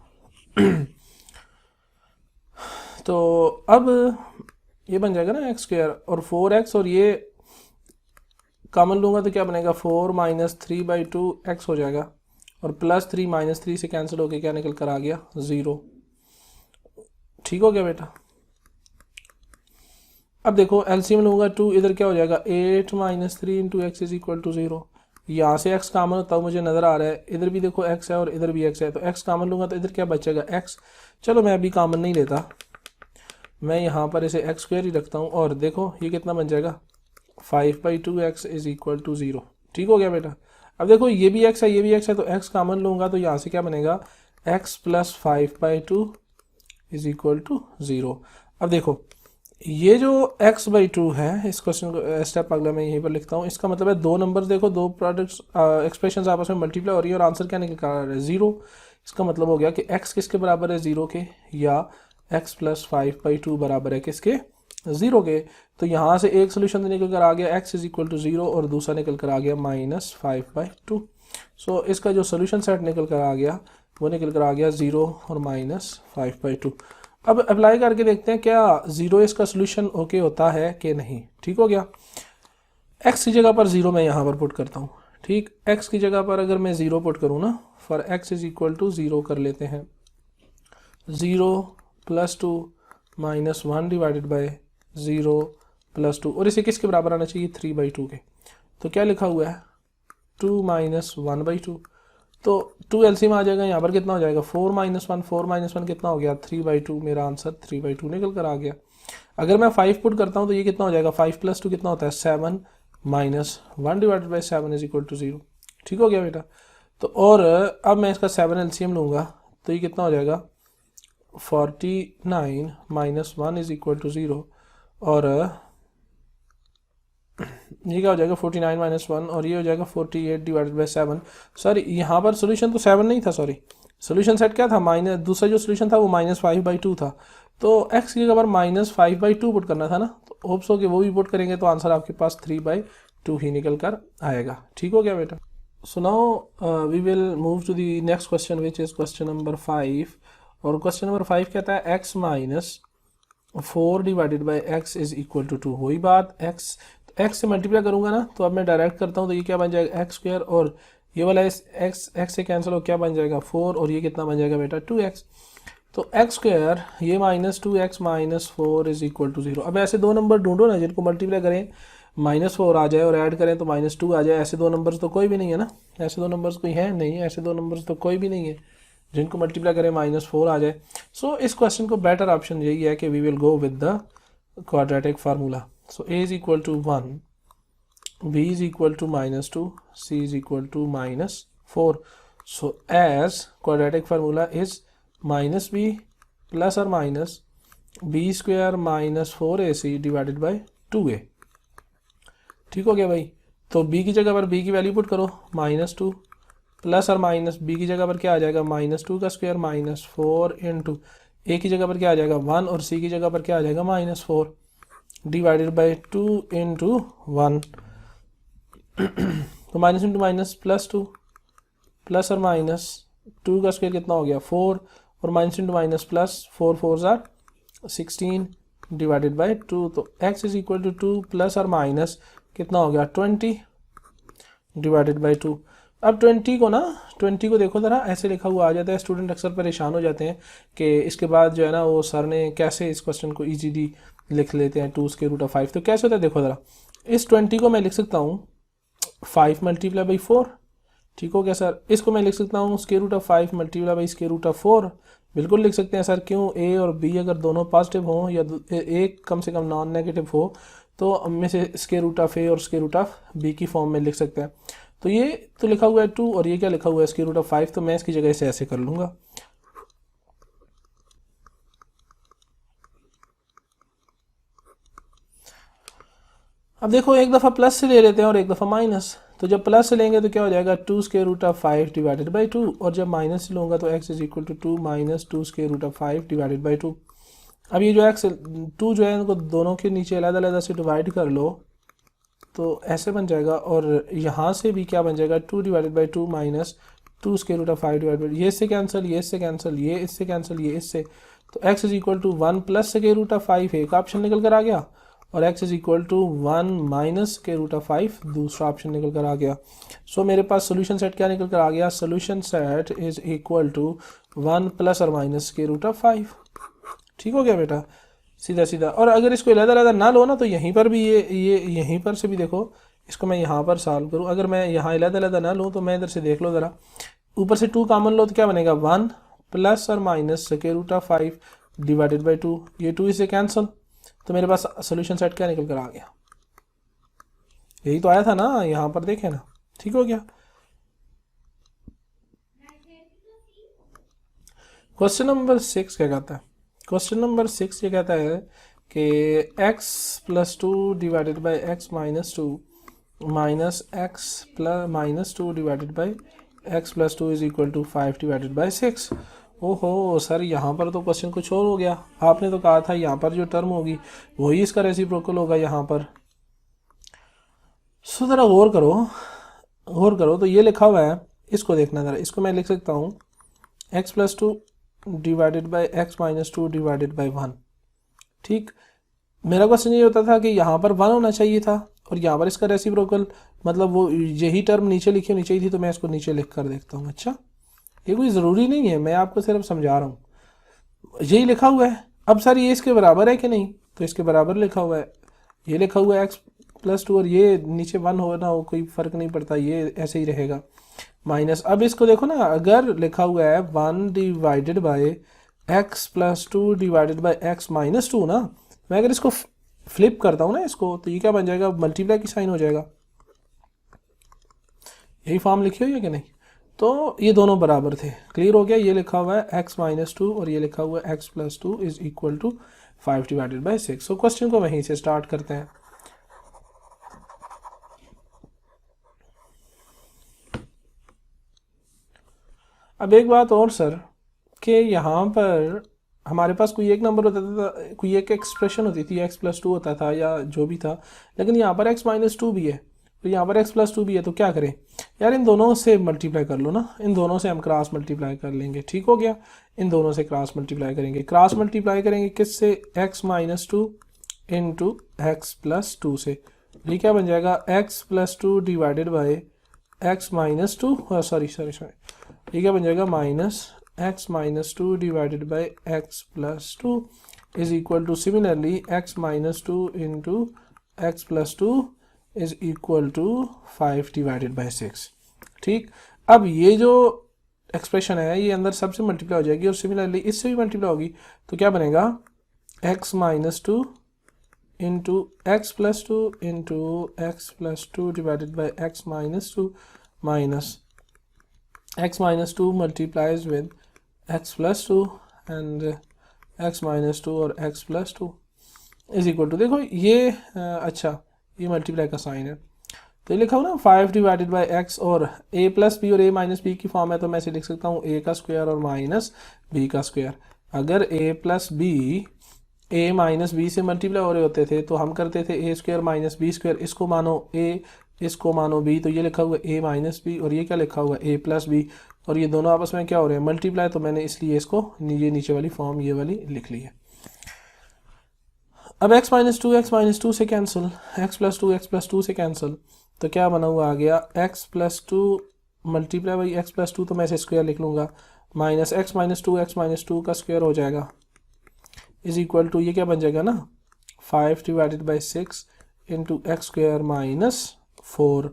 तो अब ये बन जाएगा ना एक्स स्क्वायर और 4x और ये कॉमन लूँगा तो क्या बनेगा 4 माइनस 3/2x हो जाएगा और प्लस 3 माइनस 3 से कैंसिल होके क्या निकल कर आ गया 0। ठीक हो गया बेटा। अब देखो एलसीएम लूँगा 2, इधर क्या हो जाएगा 8 minus 3 into x is equal to 0। यहाँ से x कॉमन होता है मुझे नज़र आ रहा है, इधर भी देखो x है और इधर भी x है, तो x कॉमन लूँगा तो इधर क्या बचेगा x। चलो मैं अभी कॉमन नहीं लेता, मैं यहाँ पर इसे एक्स स्क्वायर ही रखता हूँ और देखो ये कितना बन जाएगा 5/2x इज इक्वल टू 0। ठीक हो गया बेटा। अब देखो ये भी x है ये भी x है तो x कॉमन लूँगा तो यहाँ से क्या बनेगा x plus 5/2 is equal to 0। अब देखो ये जो x/2 है, इस क्वेश्चन को स्टेप अगला मैं यहीं पर लिखता हूँ, इसका मतलब है दो नंबर्स देखो दो प्रोडक्ट्स एक्सप्रेशंस आपस में मल्टीप्लाई हो रही है और आंसर क्या निकल कर आ रहा है 0। इसका मतलब हो गया कि x किसके बराबर है 0 के, या x प्लस 5/2 बराबर है किसके 0 के। तो यहाँ से एक सोल्यूशन निकल कर आ गया x इज इक्वल टू 0 और दूसरा निकल कर आ गया माइनस 5/2। सो इसका जो सोल्यूशन सेट निकल कर आ गया वो निकल कर आ गया 0 और माइनस 5/2। अब अप्लाई करके देखते हैं क्या 0 इसका सोल्यूशन ओके होता है कि नहीं। ठीक हो गया। x की जगह पर 0 मैं यहाँ पर पुट करता हूँ। ठीक, x की जगह पर अगर मैं 0 पुट करूँ ना, for x is equal to 0 कर लेते हैं, 0 plus 2 minus 1 divided by 0 plus 2, और इसे किसके बराबर आना चाहिए 3/2 के। तो क्या लिखा हुआ है 2 माइनस 1/2, तो 2 एलसीएम आ जाएगा, यहाँ पर कितना हो जाएगा 4 माइनस 1, 4 माइनस 1 कितना हो गया 3/2। मेरा आंसर 3/2 निकल कर आ गया। अगर मैं 5 पुट करता हूँ तो ये कितना हो जाएगा 5 प्लस 2 कितना होता है 7 minus 1 divided by 7 is equal to 0। ठीक हो गया बेटा। तो और अब मैं इसका 7 एलसीएम लूँगा तो ये कितना हो जाएगा 49 माइनस 1 इज इक्वल टू 0, और ये क्या हो जाएगा 49 माइनस 1 और ये हो जाएगा 48 डिवाइडेड बाई 7। सॉरी यहाँ पर सोल्यूशन तो 7 नहीं था, सॉरी सोल्यूशन सेट क्या था माइनस, दूसरा जो सोल्यूशन था वो माइनस 5/2 था, तो x की जगह पर माइनस 5/2 पुट करना था ना, तो होप्स हो कि वो भी पुट करेंगे तो आंसर आपके पास 3/2 ही निकल कर आएगा। ठीक हो गया बेटा। So now we will move to the next question which is question number 5, और क्वेश्चन नंबर 5 कहता है x minus 4 divided by x is equal to 2। वही बात x से मल्टीप्लाई करूंगा ना, तो अब मैं डायरेक्ट करता हूँ तो ये क्या बन जाएगा एक्स स्क्वायर, और ये वाला x से कैंसिल हो क्या बन जाएगा 4, और ये कितना बन जाएगा बेटा 2x। तो एक्स स्क्वायर ये minus 2x minus 4 is equal to 0। अब ऐसे दो नंबर ढूंढो ना जिनको मल्टीप्लाई करें माइनस 4 आ जाए और ऐड करें तो माइनस 2 आ जाए। ऐसे दो नंबर्स तो कोई भी नहीं है ना, ऐसे दो नंबर्स कोई है नहीं, ऐसे दो नंबर्स तो कोई भी नहीं है जिनको मल्टीप्लाई करें माइनस 4 आ जाए। सो इस क्वेश्चन को बेटर ऑप्शन यही है कि we will go with the quadratic formula. So a is equal to 1, b is equal to minus 2, c is equal to minus 4. So as quadratic formula is minus b plus or minus b square minus 4ac divided by 2a। ठीक हो गया भाई। तो b की जगह पर b की value put करो माइनस 2 प्लस और माइनस b की जगह पर क्या आ जाएगा माइनस 2 का स्क्वायर माइनस 4 इंटू a की जगह पर क्या आ जाएगा 1 और c की जगह पर क्या आ जाएगा माइनस 4 डिवाइडेड बाई 2 इंटू 1। तो minus into minus plus 2 plus और माइनस 2 का स्क्वायर कितना हो गया 4 और माइनस इंटू माइनस प्लस 4 4 जार 16 डिवाइडेड बाई 2। तो x is equal to 2 plus और माइनस कितना हो गया 20 डिवाइडेड बाई 2। अब 20 को देखो ज़रा ऐसे लिखा हुआ आ जाता है, स्टूडेंट अक्सर परेशान हो जाते हैं कि इसके बाद जो है ना वो सर ने कैसे इस क्वेश्चन को ईजीली लिख लेते हैं 2 स्क्वायर रूट ऑफ 5। तो कैसे होता है देखो ज़रा, इस 20 को मैं लिख सकता हूँ 5 मल्टीप्लाई बाई 4। ठीक हो गया सर। इसको मैं लिख सकता हूँ square root of 5 multiply by square root of 4। बिल्कुल लिख सकते हैं सर, क्यों a और b अगर दोनों पॉजिटिव हों या एक कम से कम नॉन नेगेटिव हो तो हम में से स्क्वायर रूट ऑफ a और स्क्वायर रूट ऑफ b की फॉर्म में लिख सकते हैं। तो ये तो लिखा हुआ है 2 और ये क्या लिखा हुआ है स्क्वायर रूट ऑफ 5, तो मैं इसकी जगह इसे ऐसे कर लूँगा। अब देखो एक दफ़ा प्लस से ले लेते हैं और एक दफ़ा माइनस, तो जब प्लस से लेंगे तो क्या हो जाएगा 2 square root of 5 divided by 2, और जब माइनस से लूँगा तो x is equal to 2 minus 2 square root of 5 divided by 2। अब ये जो x 2 जो है इनको दोनों के नीचे अलग अलग से डिवाइड कर लो तो ऐसे बन जाएगा, और यहाँ से भी क्या बन जाएगा 2 divided by 2 minus 2 square root of 5 divide by, ये इससे कैंसिल, ये इससे कैंसिल, ये इससे कैंसिल, ये इससे, तो x is equal to 1 plus square root of 5 एक ऑप्शन निकल कर आ गया, और x is equal to 1 minus square root of 5 दूसरा ऑप्शन निकल कर आ गया। सो मेरे पास सोल्यूशन सेट क्या निकल कर आ गया, solution set is equal to 1 plus और माइनस स्क्वायर रूट ऑफ 5। ठीक हो गया बेटा, सीधा सीधा। और अगर इसको अलग-अलग ना लो ना तो यहीं पर भी ये यहीं पर से भी देखो, इसको मैं यहाँ पर सॉल्व करूँ, अगर मैं यहाँ अलग-अलग ना लूँ तो मैं इधर से देख लो ज़रा, ऊपर से 2 कॉमन लो तो क्या बनेगा 1 प्लस और minus square root of 5 divided by 2, ये 2 इसे कैंसिल, तो मेरे पास सोल्यूशन सेट क्या निकल कर आ गया, यही तो आया था ना, यहाँ पर देखें ना। ठीक हो गया। क्वेश्चन नंबर 6 क्या कहता है, क्वेश्चन नंबर 6 ये कहता है कि x plus 2 divided by x minus 2 minus x plus minus 2 divided by x plus 2 is equal to 5 divided by 6। ओहो सर, यहाँ पर तो क्वेश्चन कुछ और हो गया, आपने तो कहा था यहाँ पर जो टर्म होगी वही इसका रेसिप्रोकल होगा यहाँ पर। सो ज़रा गौर करो तो ये लिखा हुआ है, इसको देखना ज़रा, इसको मैं लिख सकता हूँ x plus 2 divided by x minus 2 divided by 1। ठीक, मेरा क्वेश्चन ये होता था कि यहाँ पर 1 होना चाहिए था और यहाँ पर इसका रेसिप्रोकल, मतलब वो यही टर्म नीचे लिखी होनी चाहिए थी, तो मैं इसको नीचे लिख कर देखता हूँ। अच्छा, ये कोई ज़रूरी नहीं है, मैं आपको सिर्फ समझा रहा हूँ, यही लिखा हुआ है। अब सर ये इसके बराबर है कि नहीं, तो इसके बराबर लिखा हुआ है, ये लिखा हुआ है एक्स प्लस 2 और ये नीचे 1 हो ना हो कोई फ़र्क नहीं पड़ता, ये ऐसे ही रहेगा माइनस। अब इसको देखो ना, अगर लिखा हुआ है 1 divided by x plus 2 divided by x minus 2 ना, मैं अगर इसको फ्लिप करता हूँ ना इसको, तो ये क्या बन जाएगा, मल्टीप्लाई की साइन हो जाएगा। यही फॉर्म लिखी हुई है कि नहीं, तो ये दोनों बराबर थे, क्लियर हो गया। ये लिखा हुआ है एक्स माइनस 2 और ये लिखा हुआ है x plus 2 is equal to 5 divided by 6। So question को वहीं से स्टार्ट करते हैं। अब एक बात और सर, कि यहाँ पर हमारे पास कोई एक नंबर होता था, कोई एक एक्सप्रेशन होती थी, x प्लस 2 होता था या जो भी था, लेकिन यहाँ पर x माइनस 2 भी है, तो यहाँ पर x प्लस 2 भी है, तो क्या करें यार, इन दोनों से मल्टीप्लाई कर लो ना, इन दोनों से हम क्रॉस मल्टीप्लाई कर लेंगे। ठीक हो गया, इन दोनों से क्रॉस मल्टीप्लाई करेंगे, क्रॉस मल्टीप्लाई करेंगे किससे, x minus 2 into x plus 2 से, ये क्या बन जाएगा x plus 2 divided by x minus 2, sorry, ये क्या बन जाएगा minus x minus 2 divided by x plus 2 is equal to, similarly x minus 2 into x plus 2 is equal to 5 divided by 6। ठीक, अब ये जो एक्सप्रेशन है ये अंदर सबसे मल्टीप्लाई हो जाएगी और सिमिलरली इससे भी मल्टीप्लाई होगी, तो क्या बनेगा x minus 2 into x plus 2 into x plus 2 divided by x minus 2 minus x minus 2 multiplies with x plus 2 and x minus 2 और x plus 2 is equal to, देखो ये अच्छा ये मल्टीप्लाई का साइन है, तो ये लिखा हो ना 5 डिवाइडेड बाई एक्स, और a प्लस बी और a माइनस बी की फॉर्म है, तो मैं इसे लिख सकता हूँ a का स्क्वायर और माइनस b का स्क्वायर। अगर a plus b a minus b से मल्टीप्लाई हो रहे होते थे तो हम करते थे a square minus b square, इसको मानो a इसको मानो b, तो ये लिखा हुआ है a माइनस बी और ये क्या लिखा हुआ है a प्लस बी, और ये दोनों आपस में क्या हो रहे हैं मल्टीप्लाई, तो मैंने इसलिए इसको ये नीचे वाली फॉर्म ये वाली लिख ली है। अब x माइनस 2 से कैंसिल, x प्लस 2 से कैंसिल, तो क्या बना हुआ आ गया x plus 2 multiply by x plus 2, तो मैं इसे स्क्वायर लिख लूँगा, माइनस x माइनस 2 का स्क्वायर हो जाएगा इज इक्वल टू, ये क्या बन जाएगा ना 5 divided by 6 into x square minus 4।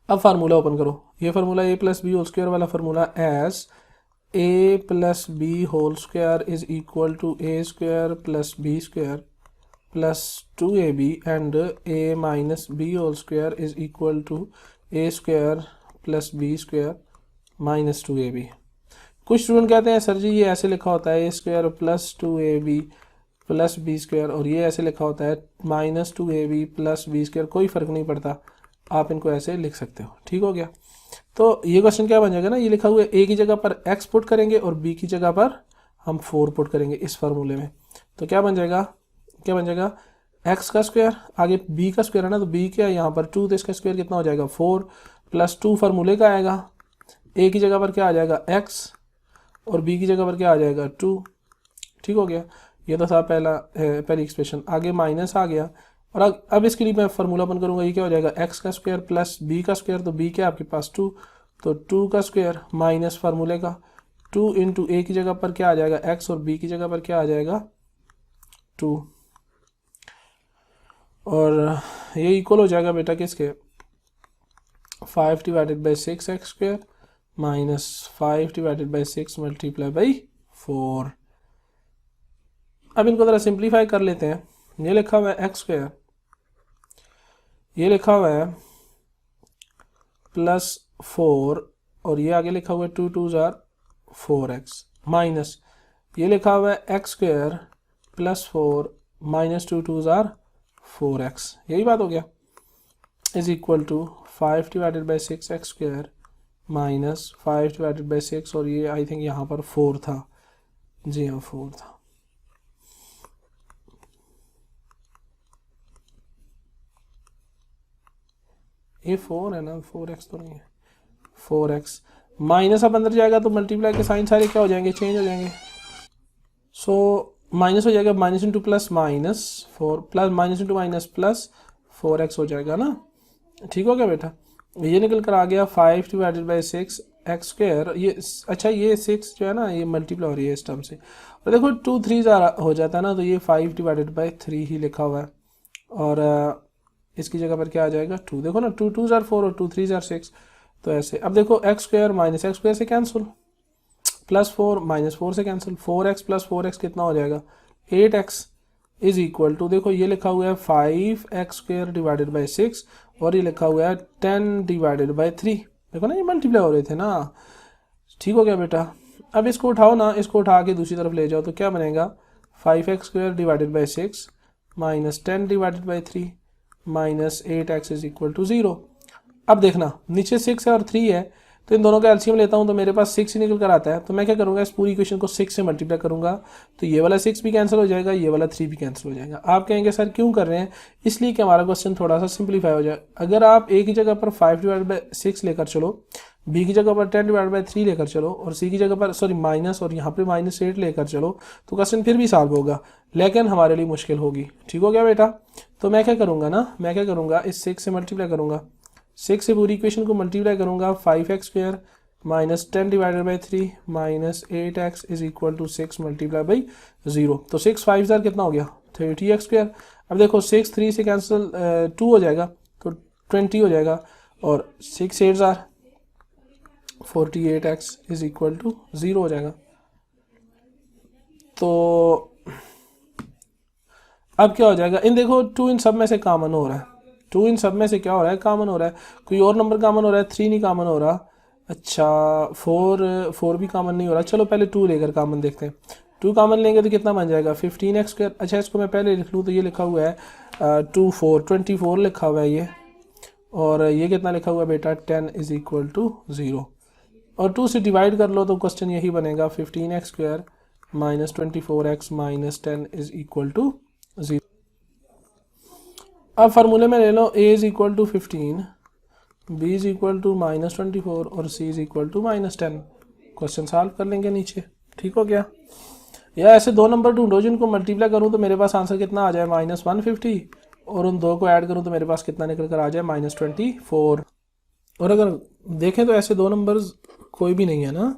अब फार्मूला ओपन करो, ये formula a plus B whole square वाला formula as a plus B whole square is equal to a square plus B square plus 2ab and a minus B whole square is equal to a square plus B square minus 2ab। कुछ student कहते हैं sir जी ये ऐसे लिखा होता है a square plus 2ab plus B square, और ये ऐसे लिखा होता है minus 2ab plus B square, कोई फ़र्क नहीं पड़ता, आप इनको ऐसे लिख सकते हो। ठीक हो गया। तो ये क्वेश्चन क्या बन जाएगा ना, ये लिखा हुआ है ए की जगह पर एक्स पुट करेंगे और बी की जगह पर हम 4 पुट करेंगे इस फार्मूले में। तो क्या बन जाएगा, क्या बन जाएगा, एक्स का स्क्वायर, आगे बी का स्क्वायर है ना, तो बी क्या है यहाँ पर 2, तो इसका स्क्वायर कितना हो जाएगा 4 प्लस 2 फार्मूले का आएगा। ए की जगह पर क्या आ जाएगा एक्स और बी की जगह पर क्या आ जाएगा 2। ठीक हो गया। ये तो था पहली एक्सप्रेशन। आगे माइनस आ गया और अब इसके लिए मैं फार्मूला ओपन करूंगा, ये क्या हो जाएगा एक्स का स्क्वायर प्लस बी का स्क्वायर, तो बी क्या है आपके पास 2, तो 2 का स्क्वायर माइनस फार्मूले का 2 इंटू ए की जगह पर क्या आ जाएगा एक्स और बी की जगह पर क्या आ जाएगा 2, और ये इक्वल हो जाएगा बेटा किसके 5 divided by 6 x square minus 5 divided by 6 multiply by 4। अब इनको जरा सिंप्लीफाई कर लेते हैं। ये लिखा हुआ है एक्स स्क्वायर, ये लिखा हुआ है प्लस 4 और ये आगे लिखा हुआ है 2 2 जार 4x माइनस ये लिखा हुआ है एक्स स्क्वायर प्लस 4 माइनस 2 2 जार 4x, यही बात हो गया, is equal to 5 divided by 6 x square minus 5 divided by 6 और ये आई थिंक यहाँ पर 4 था, जी हाँ 4 था। ये 4 है ना, 4x तो नहीं है, 4x माइनस अब अंदर जाएगा तो मल्टीप्लाई के साइन सारे क्या हो जाएंगे चेंज हो जाएंगे। सो माइनस हो जाएगा minus into plus minus 4 plus minus into minus plus 4x हो जाएगा ना। ठीक हो गया बेटा। ये निकल कर आ गया 5 डिवाइडेड बाई 6 एक्स स्क्वायर, ये अच्छा ये 6 जो है ना ये मल्टीप्लाई हो रही है इस टर्म से, और देखो 2 3 हो जाता है ना, तो ये 5 डिवाइडेड बाई 3 ही लिखा हुआ है और इसकी जगह पर क्या आ जाएगा 2, देखो ना 2 2 जार 4 और 2 3 जार 6, तो ऐसे। अब देखो x square minus x square से कैंसिल, प्लस 4 माइनस 4 से कैंसिल, 4x प्लस 4x कितना हो जाएगा 8x इज इक्वल टू, देखो ये लिखा हुआ है 5x स्क्वायर डिवाइडेड बाई 6 और ये लिखा हुआ है 10 डिवाइडेड बाई 3, देखो ना ये मल्टीप्लाई हो रहे थे ना। ठीक हो गया बेटा। अब इसको उठाओ ना, इसको उठा के दूसरी तरफ ले जाओ तो क्या बनेगा 5x square divided by 6 minus 10 divided by 3 minus 8x is equal to 0। अब देखना नीचे 6 है और 3 है, तो इन दोनों का एलसीएम लेता हूं तो मेरे पास 6 ही निकल कर आता है, तो मैं क्या करूंगा इस पूरी इक्वेशन को 6 से मल्टीप्लाई करूंगा, तो ये वाला 6 भी कैंसिल हो जाएगा, ये वाला 3 भी कैंसिल हो जाएगा। आप कहेंगे सर क्यों कर रहे हैं, इसलिए कि हमारा क्वेश्चन थोड़ा सा सिंप्लीफाई हो जाए। अगर आप ए की जगह पर 5 डिवाइड बाई 6 लेकर चलो, बी की जगह पर 10 डिवाइड बाई 3 लेकर चलो और सी की जगह पर सॉरी माइनस और यहाँ पे माइनस 8 लेकर चलो, तो क्वेश्चन फिर भी सॉल्व होगा, लेकिन हमारे लिए मुश्किल होगी। ठीक हो गया बेटा। तो मैं क्या करूँगा ना, मैं क्या करूँगा इस 6 से मल्टीप्लाई करूँगा, 6 से पूरी इक्वेशन को मल्टीप्लाई करूँगा, 5x square minus 10 divided by 3 minus 8x is equal to 6 multiply by 0, तो 6 5 जार कितना हो गया 30x स्क्वायर। अब देखो 6 3 से कैंसिल 2 हो जाएगा तो 20 हो जाएगा और 6 8 jar 48x is equal to 0 हो जाएगा। तो अब क्या हो जाएगा, इन देखो 2 इन सब में से कॉमन हो रहा है, 2 इन सब में से क्या हो रहा है कॉमन हो रहा है, कोई और नंबर कॉमन हो रहा है, 3 नहीं कॉमन हो रहा, अच्छा 4 भी कॉमन नहीं हो रहा। चलो पहले 2 लेकर कॉमन देखते हैं, 2 कॉमन लेंगे तो कितना बन जाएगा 15x स्क्वायर। अच्छा इसको मैं पहले लिख लूँ तो ये लिखा हुआ है 2 4 24 लिखा हुआ है ये, और ये कितना लिखा हुआ है बेटा 10 इज इक्वल टू 0, और 2 से डिवाइड कर लो तो क्वेश्चन यही बनेगा 15x square minus 24x minus 10 is equal to 0। अब फार्मूले में ले लो a is equal to 15, b is equal to minus 24 और c is equal to minus 10, question solve कर लेंगे नीचे। ठीक हो गया। या ऐसे दो नंबर ढूंढो जिनको मल्टीप्लाई करूं तो मेरे पास आंसर कितना आ जाए माइनस 150, और उन दो को ऐड करूं तो मेरे पास कितना निकल कर आ जाए माइनस 24। और अगर देखें तो ऐसे दो नंबर्स कोई भी नहीं है ना,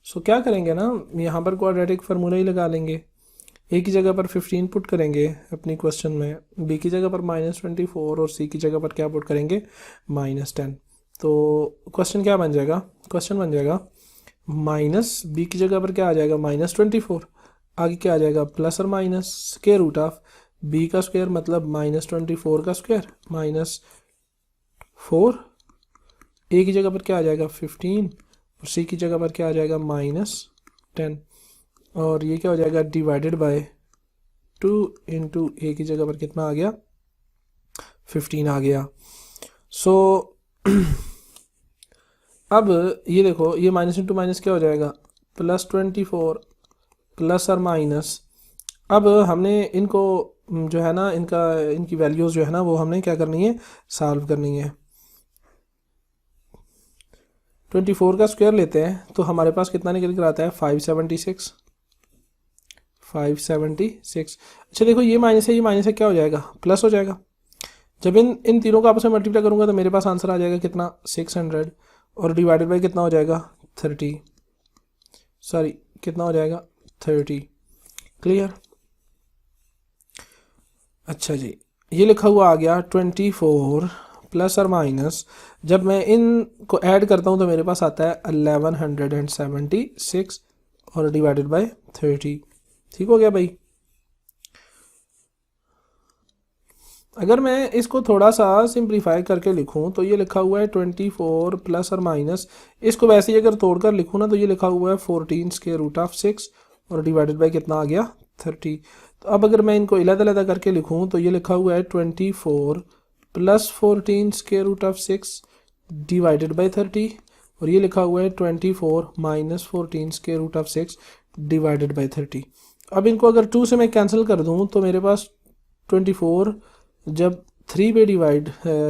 सो क्या करेंगे ना, यहाँ पर क्वाड्रेटिक फार्मूला ही लगा लेंगे, ए की जगह पर 15 पुट करेंगे अपनी क्वेश्चन में, बी की जगह पर माइनस 24 और सी की जगह पर क्या पुट करेंगे माइनस 10, तो क्वेश्चन क्या बन जाएगा, क्वेश्चन बन जाएगा माइनस बी की जगह पर क्या आ जाएगा माइनस 24, आगे क्या आ जाएगा प्लस और minus square root of b का स्क्वायर मतलब माइनस 24 का स्क्वायर माइनस 4, ए की जगह पर क्या आ जाएगा 15 और सी की जगह पर क्या आ जाएगा माइनस 10, और ये क्या हो जाएगा डिवाइडेड बाय 2 इंटू ए की जगह पर कितना आ गया 15 आ गया। सो अब ये देखो, ये माइनस इंटू माइनस क्या हो जाएगा, +24 प्लस और माइनस। अब हमने इनको जो है ना, इनकी वैल्यूज़ जो है ना वो हमने क्या करनी है, सॉल्व करनी है। 24 का स्क्वायर लेते हैं तो हमारे पास कितना निकल कर आता है, 576। अच्छा देखो, ये माइनस है, ये माइनस है, क्या हो जाएगा, प्लस हो जाएगा। जब इन इन तीनों को आपस में मल्टीप्लाई करूंगा तो मेरे पास आंसर आ जाएगा कितना, 600, और डिवाइडेड बाई कितना हो जाएगा, 30, सॉरी कितना हो जाएगा, 30। क्लियर। अच्छा जी, ये लिखा हुआ आ गया 24 प्लस और माइनस, जब मैं इनको ऐड करता हूँ तो मेरे पास आता है 1176 और डिवाइडेड बाय 30। ठीक हो गया भाई। अगर मैं इसको थोड़ा सा सिंप्लीफाई करके लिखूं तो ये लिखा हुआ है 24 प्लस और माइनस, इसको वैसे ही अगर तोड़कर लिखूं ना तो ये लिखा हुआ है 14 स्क्वायर रूट ऑफ 6 और डिवाइडेड बाय कितना आ गया, 30। तो अब अगर मैं इनको अलग-अलग करके लिखूं तो ये लिखा हुआ है 24 plus 14 square root of 6 divided by 30, और ये लिखा हुआ है 24 minus 14 square root of 6 divided by 30। अब इनको अगर 2 से मैं कैंसिल कर दूं तो मेरे पास 24 जब 3 पे डिवाइड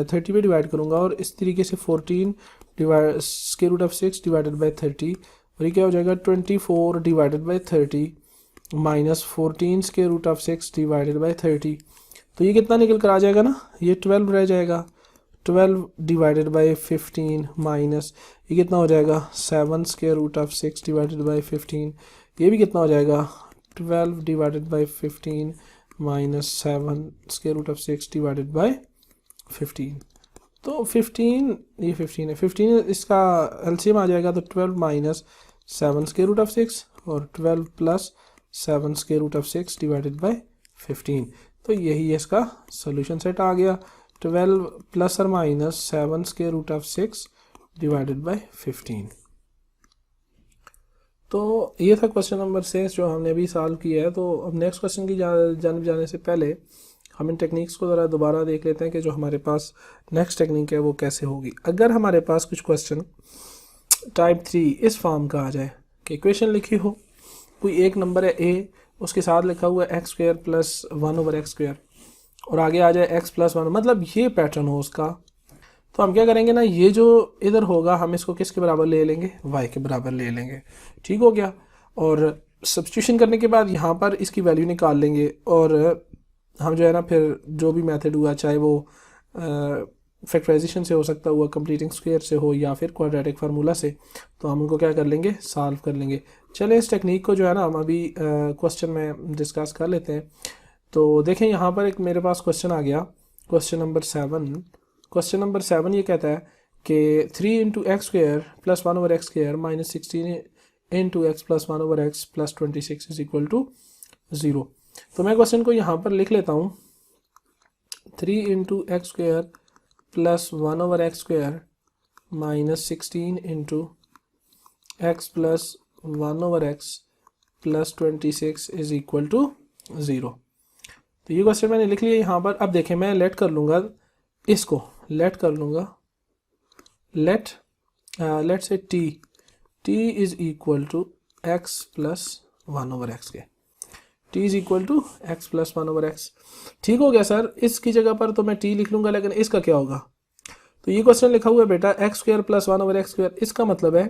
30 पे डिवाइड करूंगा और इस तरीके से 14 divide square root of 6 divided by 30, और ये क्या हो जाएगा, 24 divided by 30 minus 14 square root of 6 divided by 30। तो ये कितना निकल कर आ जाएगा ना, ये 12 रह जाएगा। 12 डिवाइडेड बाय 15 माइनस ये कितना हो जाएगा, 7 square root of 6 divided by 15, ये भी कितना हो जाएगा, 12 divided by 15 minus 7 square root of 6 divided by 15। तो 15, ये 15 है, 15 इसका एलसीएम आ जाएगा तो 12 माइनस 7 स्क्वायर रूट ऑफ 6 और 12 plus 7 square root of 6 divided by 15। तो यही है इसका सोल्यूशन सेट आ गया, 12 प्लस और minus 7 square root of 6 divided by 15। तो ये था क्वेश्चन नंबर 6 जो हमने अभी सॉल्व किया है। तो अब नेक्स्ट क्वेश्चन की जानब जाने से पहले हम इन टेक्निक्स को ज़रा दोबारा देख लेते हैं कि जो हमारे पास नेक्स्ट टेक्निक है वो कैसे होगी। अगर हमारे पास कुछ क्वेश्चन टाइप 3 इस फॉर्म का आ जाए कि इक्वेशन लिखी हो, कोई एक नंबर है a, उसके साथ लिखा हुआ है एक्स स्क्वायर प्लस 1/x² और आगे आ जाए x प्लस 1, मतलब ये पैटर्न हो उसका, तो हम क्या करेंगे ना, ये जो इधर होगा हम इसको किसके बराबर ले लेंगे, y के बराबर ले लेंगे। ठीक हो गया। और सब्स्टिट्यूशन करने के बाद यहाँ पर इसकी वैल्यू निकाल लेंगे और हम जो है ना फिर जो भी मेथड हुआ, चाहे वो फैक्टराइजेशन से हो सकता हुआ, कंप्लीटिंग स्क्वायर से हो या फिर क्वाड्रेटिक फार्मूला से, तो हम उनको क्या कर लेंगे, सॉल्व कर लेंगे। चलें इस टेक्निक को जो है ना हम अभी क्वेश्चन में डिस्कस कर लेते हैं। तो देखें यहाँ पर एक मेरे पास क्वेश्चन आ गया, क्वेश्चन नंबर 7। क्वेश्चन नंबर 7 ये कहता है कि 3 into x square plus 1/x² minus 16 into x plus 1/x plus 26 is equal to 0। तो मैं क्वेश्चन को यहाँ पर लिख लेता हूँ, 3 into x square plus 1/x² minus 16 into x plus 1/x plus 26 is equal to 0। तो ये क्वेश्चन मैंने लिख लिया यहाँ पर। अब देखें मैं लेट कर लूँगा, इसको लेट कर लूँगा, let say t is equal to x plus 1/x के, t is equal to x plus 1/x। ठीक हो गया सर, इसकी जगह पर तो मैं t लिख लूँगा, लेकिन इसका क्या होगा। तो ये क्वेश्चन लिखा हुआ है बेटा एक्स स्क्वायर प्लस 1/x², इसका मतलब है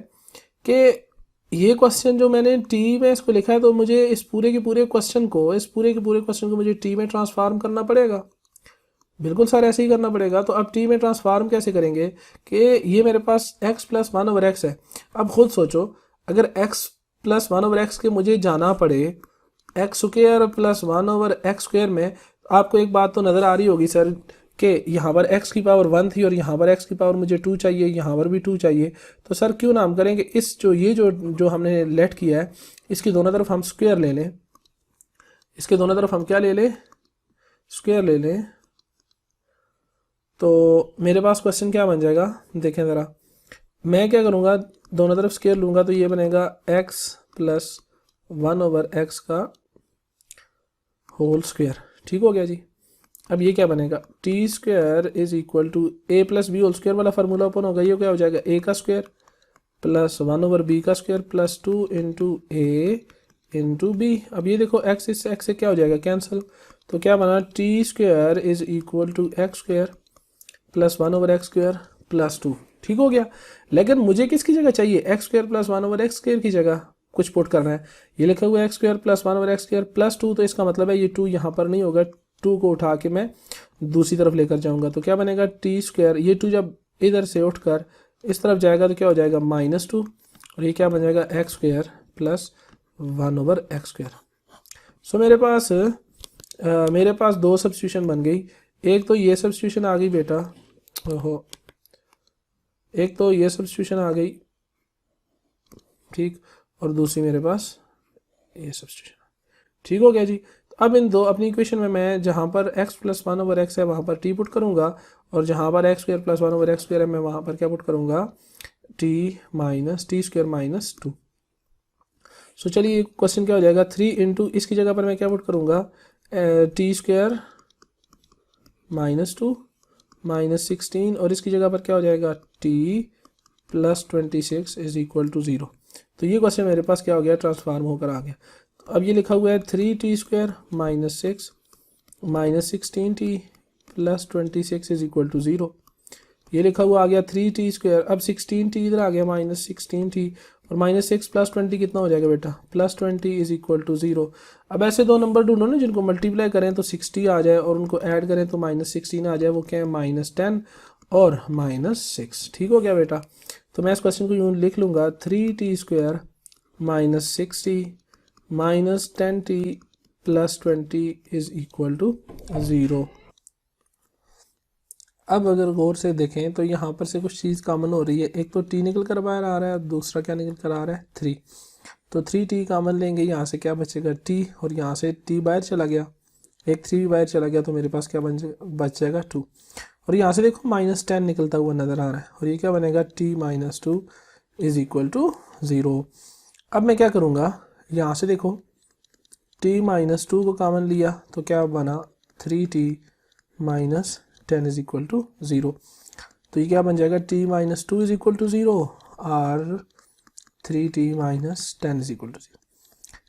कि ये क्वेश्चन जो मैंने t में इसको लिखा है, तो मुझे इस पूरे के पूरे क्वेश्चन को मुझे t में ट्रांसफॉर्म करना पड़ेगा। बिल्कुल सर ऐसे ही करना पड़ेगा। तो अब t में ट्रांसफॉर्म कैसे करेंगे कि ये मेरे पास x प्लस 1/x है। अब खुद सोचो, अगर x प्लस 1/x के मुझे जाना पड़े एक्स स्क्वायर प्लस 1/x² में, आपको एक बात तो नज़र आ रही होगी सर कि यहाँ पर x की पावर 1 थी और यहाँ पर x की पावर मुझे 2 चाहिए, यहाँ पर भी 2 चाहिए। तो सर क्यों ना हम करेंगे, इस जो हमने लेट किया है, इसकी दोनों तरफ हम स्क्वायर ले लें, इसके दोनों तरफ हम क्या ले लें, स्क्वायर ले लें। तो मेरे पास क्वेश्चन क्या बन जाएगा, देखें ज़रा, मैं क्या करूँगा, दोनों तरफ स्क्वायर लूँगा तो ये बनेगा x प्लस 1/x का होल स्क्वायर। ठीक हो गया जी। अब ये क्या बनेगा, t square is equal to a plus B whole square वाला फार्मूला ओपन होगा, ये क्या हो जाएगा ए का स्क्वायर प्लस 1/b का square plus 2 into A into B. अब ये देखो एक्स इस एक्स से क्या हो जाएगा कैंसिल, तो क्या बना t square is equal to x square plus 1/x square plus 2। ठीक हो गया। लेकिन मुझे किसकी जगह चाहिए, x square plus 1/x square की जगह कुछ पुट करना है। ये लिखा हुआ है x square plus 1/x square plus 2, तो इसका मतलब है ये 2 यहाँ पर नहीं होगा, 2 को उठा के मैं दूसरी तरफ लेकर जाऊंगा, तो क्या बनेगा टी स्क्वायर, ये 2 जब इधर से उठकर इस तरफ जाएगा तो क्या हो जाएगा -2, और ये क्या बन जाएगा x square plus 1/x square. So मेरे पास 2 सब्स्टिट्यूशन बन गई। एक तो ये सब्स्टिट्यूशन आ गई बेटा, ओहो, एक तो ये सब्स्टिट्यूशन आ गई, ठीक, और दूसरी मेरे पास ये सब्स्टिट्यूशन। ठीक हो गया जी। तो अब इन दो अपनी इक्वेशन में मैं जहाँ पर x प्लस 1/x है वहाँ पर t पुट करूँगा, और जहाँ पर x square plus 1/x square है मैं वहाँ पर क्या पुट करूँगा, t minus T square minus 2। सो चलिए क्वेश्चन क्या हो जाएगा, 3 इंटू इसकी जगह पर मैं क्या पुट करूँगा, टी स्क्वायर -2 -16, और इसकी जगह पर क्या हो जाएगा t plus 26 is equal to 0। तो ये क्वेश्चन मेरे पास क्या हो गया, ट्रांसफार्म होकर आ गया। तो अब ये लिखा हुआ है 3t square -6 -16t plus 26 is equal to 0। ये लिखा हुआ आ गया 3t स्क्वायर, अब 16t इधर आ गया -16t, और -6 प्लस 20 कितना हो जाएगा बेटा, +20 इज इक्वल टू 0। अब ऐसे दो नंबर ढूंढो ना जिनको मल्टीप्लाई करें तो 60 आ जाए, और उनको ऐड करें तो -16 आ जाए, वो क्या है -10 और -6। ठीक हो गया बेटा। तो मैं इस क्वेश्चन को यूँ लिख लूँगा, 3t square -6t -10t plus 20 is equal to 0। अब अगर गौर से देखें तो यहाँ पर से कुछ चीज़ कॉमन हो रही है, एक तो t निकल कर बाहर आ रहा है, दूसरा क्या निकल कर आ रहा है 3। तो 3t कॉमन लेंगे, यहाँ से क्या बचेगा t, और यहाँ से t बाहर चला गया, एक 3 बाहर चला गया, तो मेरे पास क्या बच जाएगा 2। और यहाँ से देखो -10 निकलता हुआ नज़र आ रहा है, और ये क्या बनेगा t -2 इज इक्वल टू 0। अब मैं क्या करूँगा, यहाँ से देखो t -2 को कॉमन लिया तो क्या बना 3t -10 इज इक्वल टू 0। तो ये क्या बन जाएगा t -2 इज इक्वल टू 0 और 3t -10 इज इक्वल टू 0।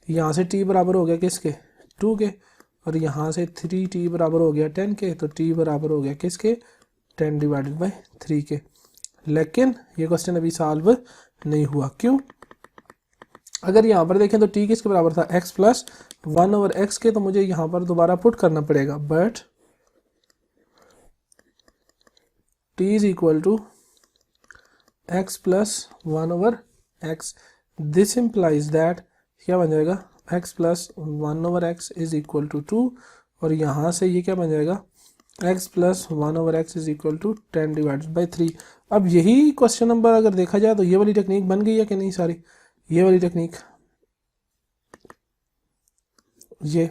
यहाँ से t बराबर हो गया किसके, 2 के, और यहाँ से 3t बराबर हो गया 10 के, तो t बराबर हो गया किसके, 10 डिवाइडेड बाई 3 के। लेकिन ये क्वेश्चन अभी सॉल्व नहीं हुआ, क्यों, अगर यहाँ पर देखें तो t किसके बराबर था, x प्लस 1/x के, तो मुझे यहाँ पर दोबारा पुट करना पड़ेगा, but t is equal to x plus 1/x। This implies that क्या बन जाएगा, x plus 1/x is equal to 2, और यहाँ से ये क्या बन जाएगा, x plus 1/x is equal to 10 divided by 3। अब यही क्वेश्चन नंबर अगर देखा जाए तो ये वाली टेक्निक बन गई है कि नहीं, सारी ये वाली टेक्निक, ये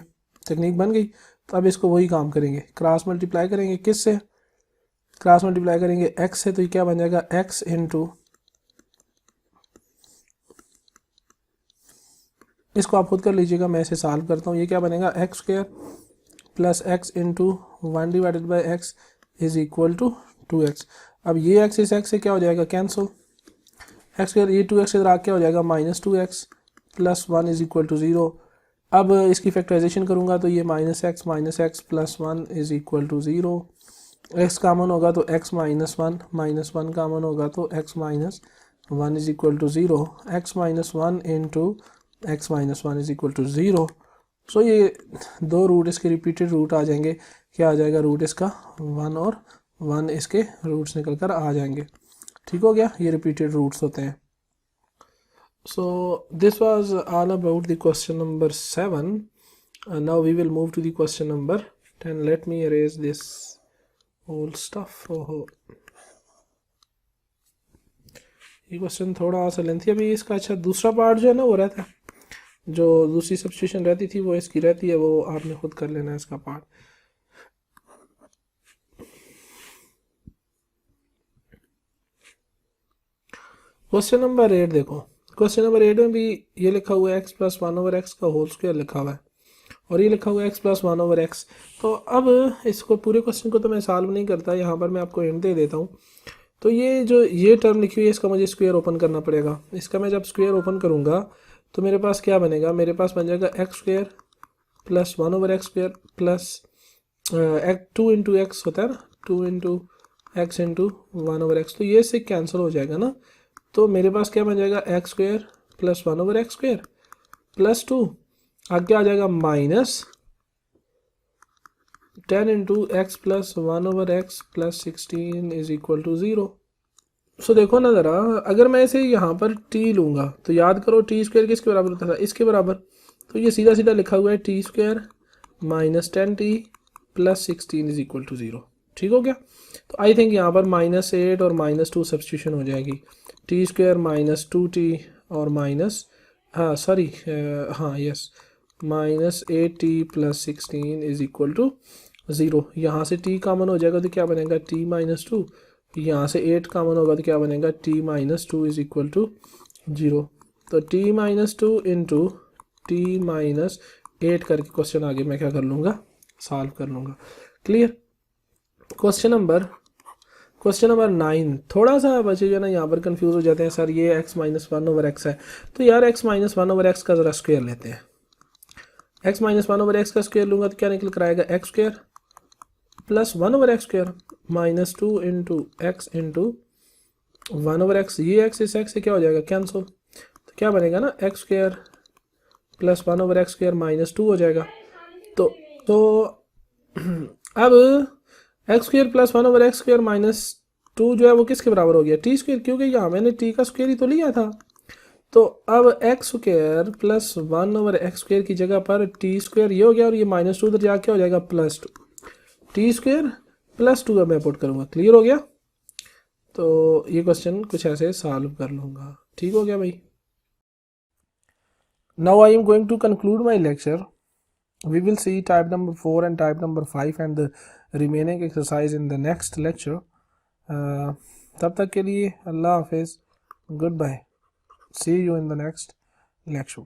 टेक्निक बन गई। तो अब इसको वही काम करेंगे, क्रॉस मल्टीप्लाई करेंगे, किस से, क्रॉस मल्टीप्लाई करेंगे x से, तो ये क्या बन जाएगा x इंटू, इसको आप खुद कर लीजिएगा, मैं इसे सॉल्व करता हूँ। ये क्या बनेगा, x square plus x into 1 divided by x is equal to 2x। अब ये x इस x से क्या हो जाएगा कैंसिल, एक्स स्क्वायर, ये 2x इधर आ क्या हो जाएगा -2x plus 1 is equal to 0। अब इसकी फैक्टराइजेशन करूँगा तो ये -x plus 1 is equal to 0। x common होगा तो x -1 कामन होगा तो x -1 is equal to 0। x -1 into x -1 is equal to 0। So ये दो रूट इसके रिपीटेड रूट आ जाएंगे, क्या आ जाएगा, रूट इसका 1 और 1 इसके रूट्स निकल कर आ जाएंगे। ठीक हो गया, ये रिपीटेड रूट्स होते हैं। So this was all about the question number 7। Now we will move to the question number 10। Let me arrange this whole stuff. ओहो, ये क्वेश्चन थोड़ा सा लेंथी अभी इसका। अच्छा, दूसरा पार्ट जो है ना वो रहता है, जो दूसरी सब्स्टिट्यूशन रहती थी वो इसकी रहती है, वो आपने खुद कर लेना है इसका पार्ट। क्वेश्चन नंबर 8 देखो, क्वेश्चन नंबर 8 में भी ये लिखा हुआ है x प्लस 1/x का होल स्क्वायर लिखा हुआ है, और ये लिखा हुआ है x प्लस 1/x। तो अब इसको पूरे क्वेश्चन को तो मैं सॉल्व नहीं करता, यहाँ पर मैं आपको हिंट दे देता हूँ। तो ये जो ये टर्म लिखी हुई है इसका मुझे स्क्वायर ओपन करना पड़ेगा। इसका मैं जब स्क्वायर ओपन करूँगा तो मेरे पास क्या बनेगा, मेरे पास बन जाएगा x square plus 1/x square plus 2 into x होता है ना, 2 इंटू एक्स इंटू 1/x। तो ये से कैंसिल हो जाएगा ना, तो मेरे पास क्या बन जाएगा x square plus 1/x square plus 2, आगे आ जाएगा minus 10 into x plus 1/x plus 16 is equal to 0। So देखो ना ज़रा, अगर मैं इसे यहाँ पर t लूँगा तो याद करो टी स्क्वायर किसके बराबर होता था, इसके बराबर। तो ये सीधा सीधा लिखा हुआ है t square minus 10t plus 16 is equal to 0। ठीक हो गया। तो आई थिंक यहाँ पर -8 और -2 सब्स्टिट्यूशन हो जाएगी, टी स्क्वायर माइनस 2t और minus yes -8t plus 16 is equal to 0। यहाँ से t कॉमन हो जाएगा तो क्या बनेगा t माइनस 2, यहाँ से 8 कॉमन होगा तो क्या बनेगा t minus 2 is equal to 0। तो t minus 2 into t minus 8 करके क्वेश्चन आगे मैं क्या कर लूँगा, सॉल्व कर लूँगा। क्लियर। क्वेश्चन नंबर 9 थोड़ा सा बच्चे जो है ना यहाँ पर कंफ्यूज हो जाते हैं, सर ये x माइनस 1/x है, तो यार x माइनस 1/x का ज़रा स्क्वायर लेते हैं। x माइनस 1/x का स्क्वायर लूँगा तो क्या निकल कर आएगा x square plus 1/x square minus 2 into x into 1/x। ये x इस x से क्या हो जाएगा कैंसिल, तो क्या बनेगा ना x square plus 1/x square minus 2 हो जाएगा। तो अब x square plus 1/x square minus 2 जो है वो किसके बराबर हो गया टी स्क्वायर, क्योंकि यहाँ मैंने टी का स्क्वायर ही तो लिया था। तो अब x square plus 1/x square की जगह पर टी स्क्वायर ये हो गया और ये माइनस 2 उधर जाके हो जाएगा प्लस 2, टी स्क्वायर प्लस 2 अब मैं पुट करूँगा। क्लियर हो गया। तो ये क्वेश्चन कुछ ऐसे सॉल्व कर लूँगा। ठीक हो गया भाई। Now I am going to conclude my lecture. We will see type number 4 and type number 5 and the remaining exercise in the next lecture. तब तक के लिए अल्लाह हाफिज़, goodbye, see you in the next lecture.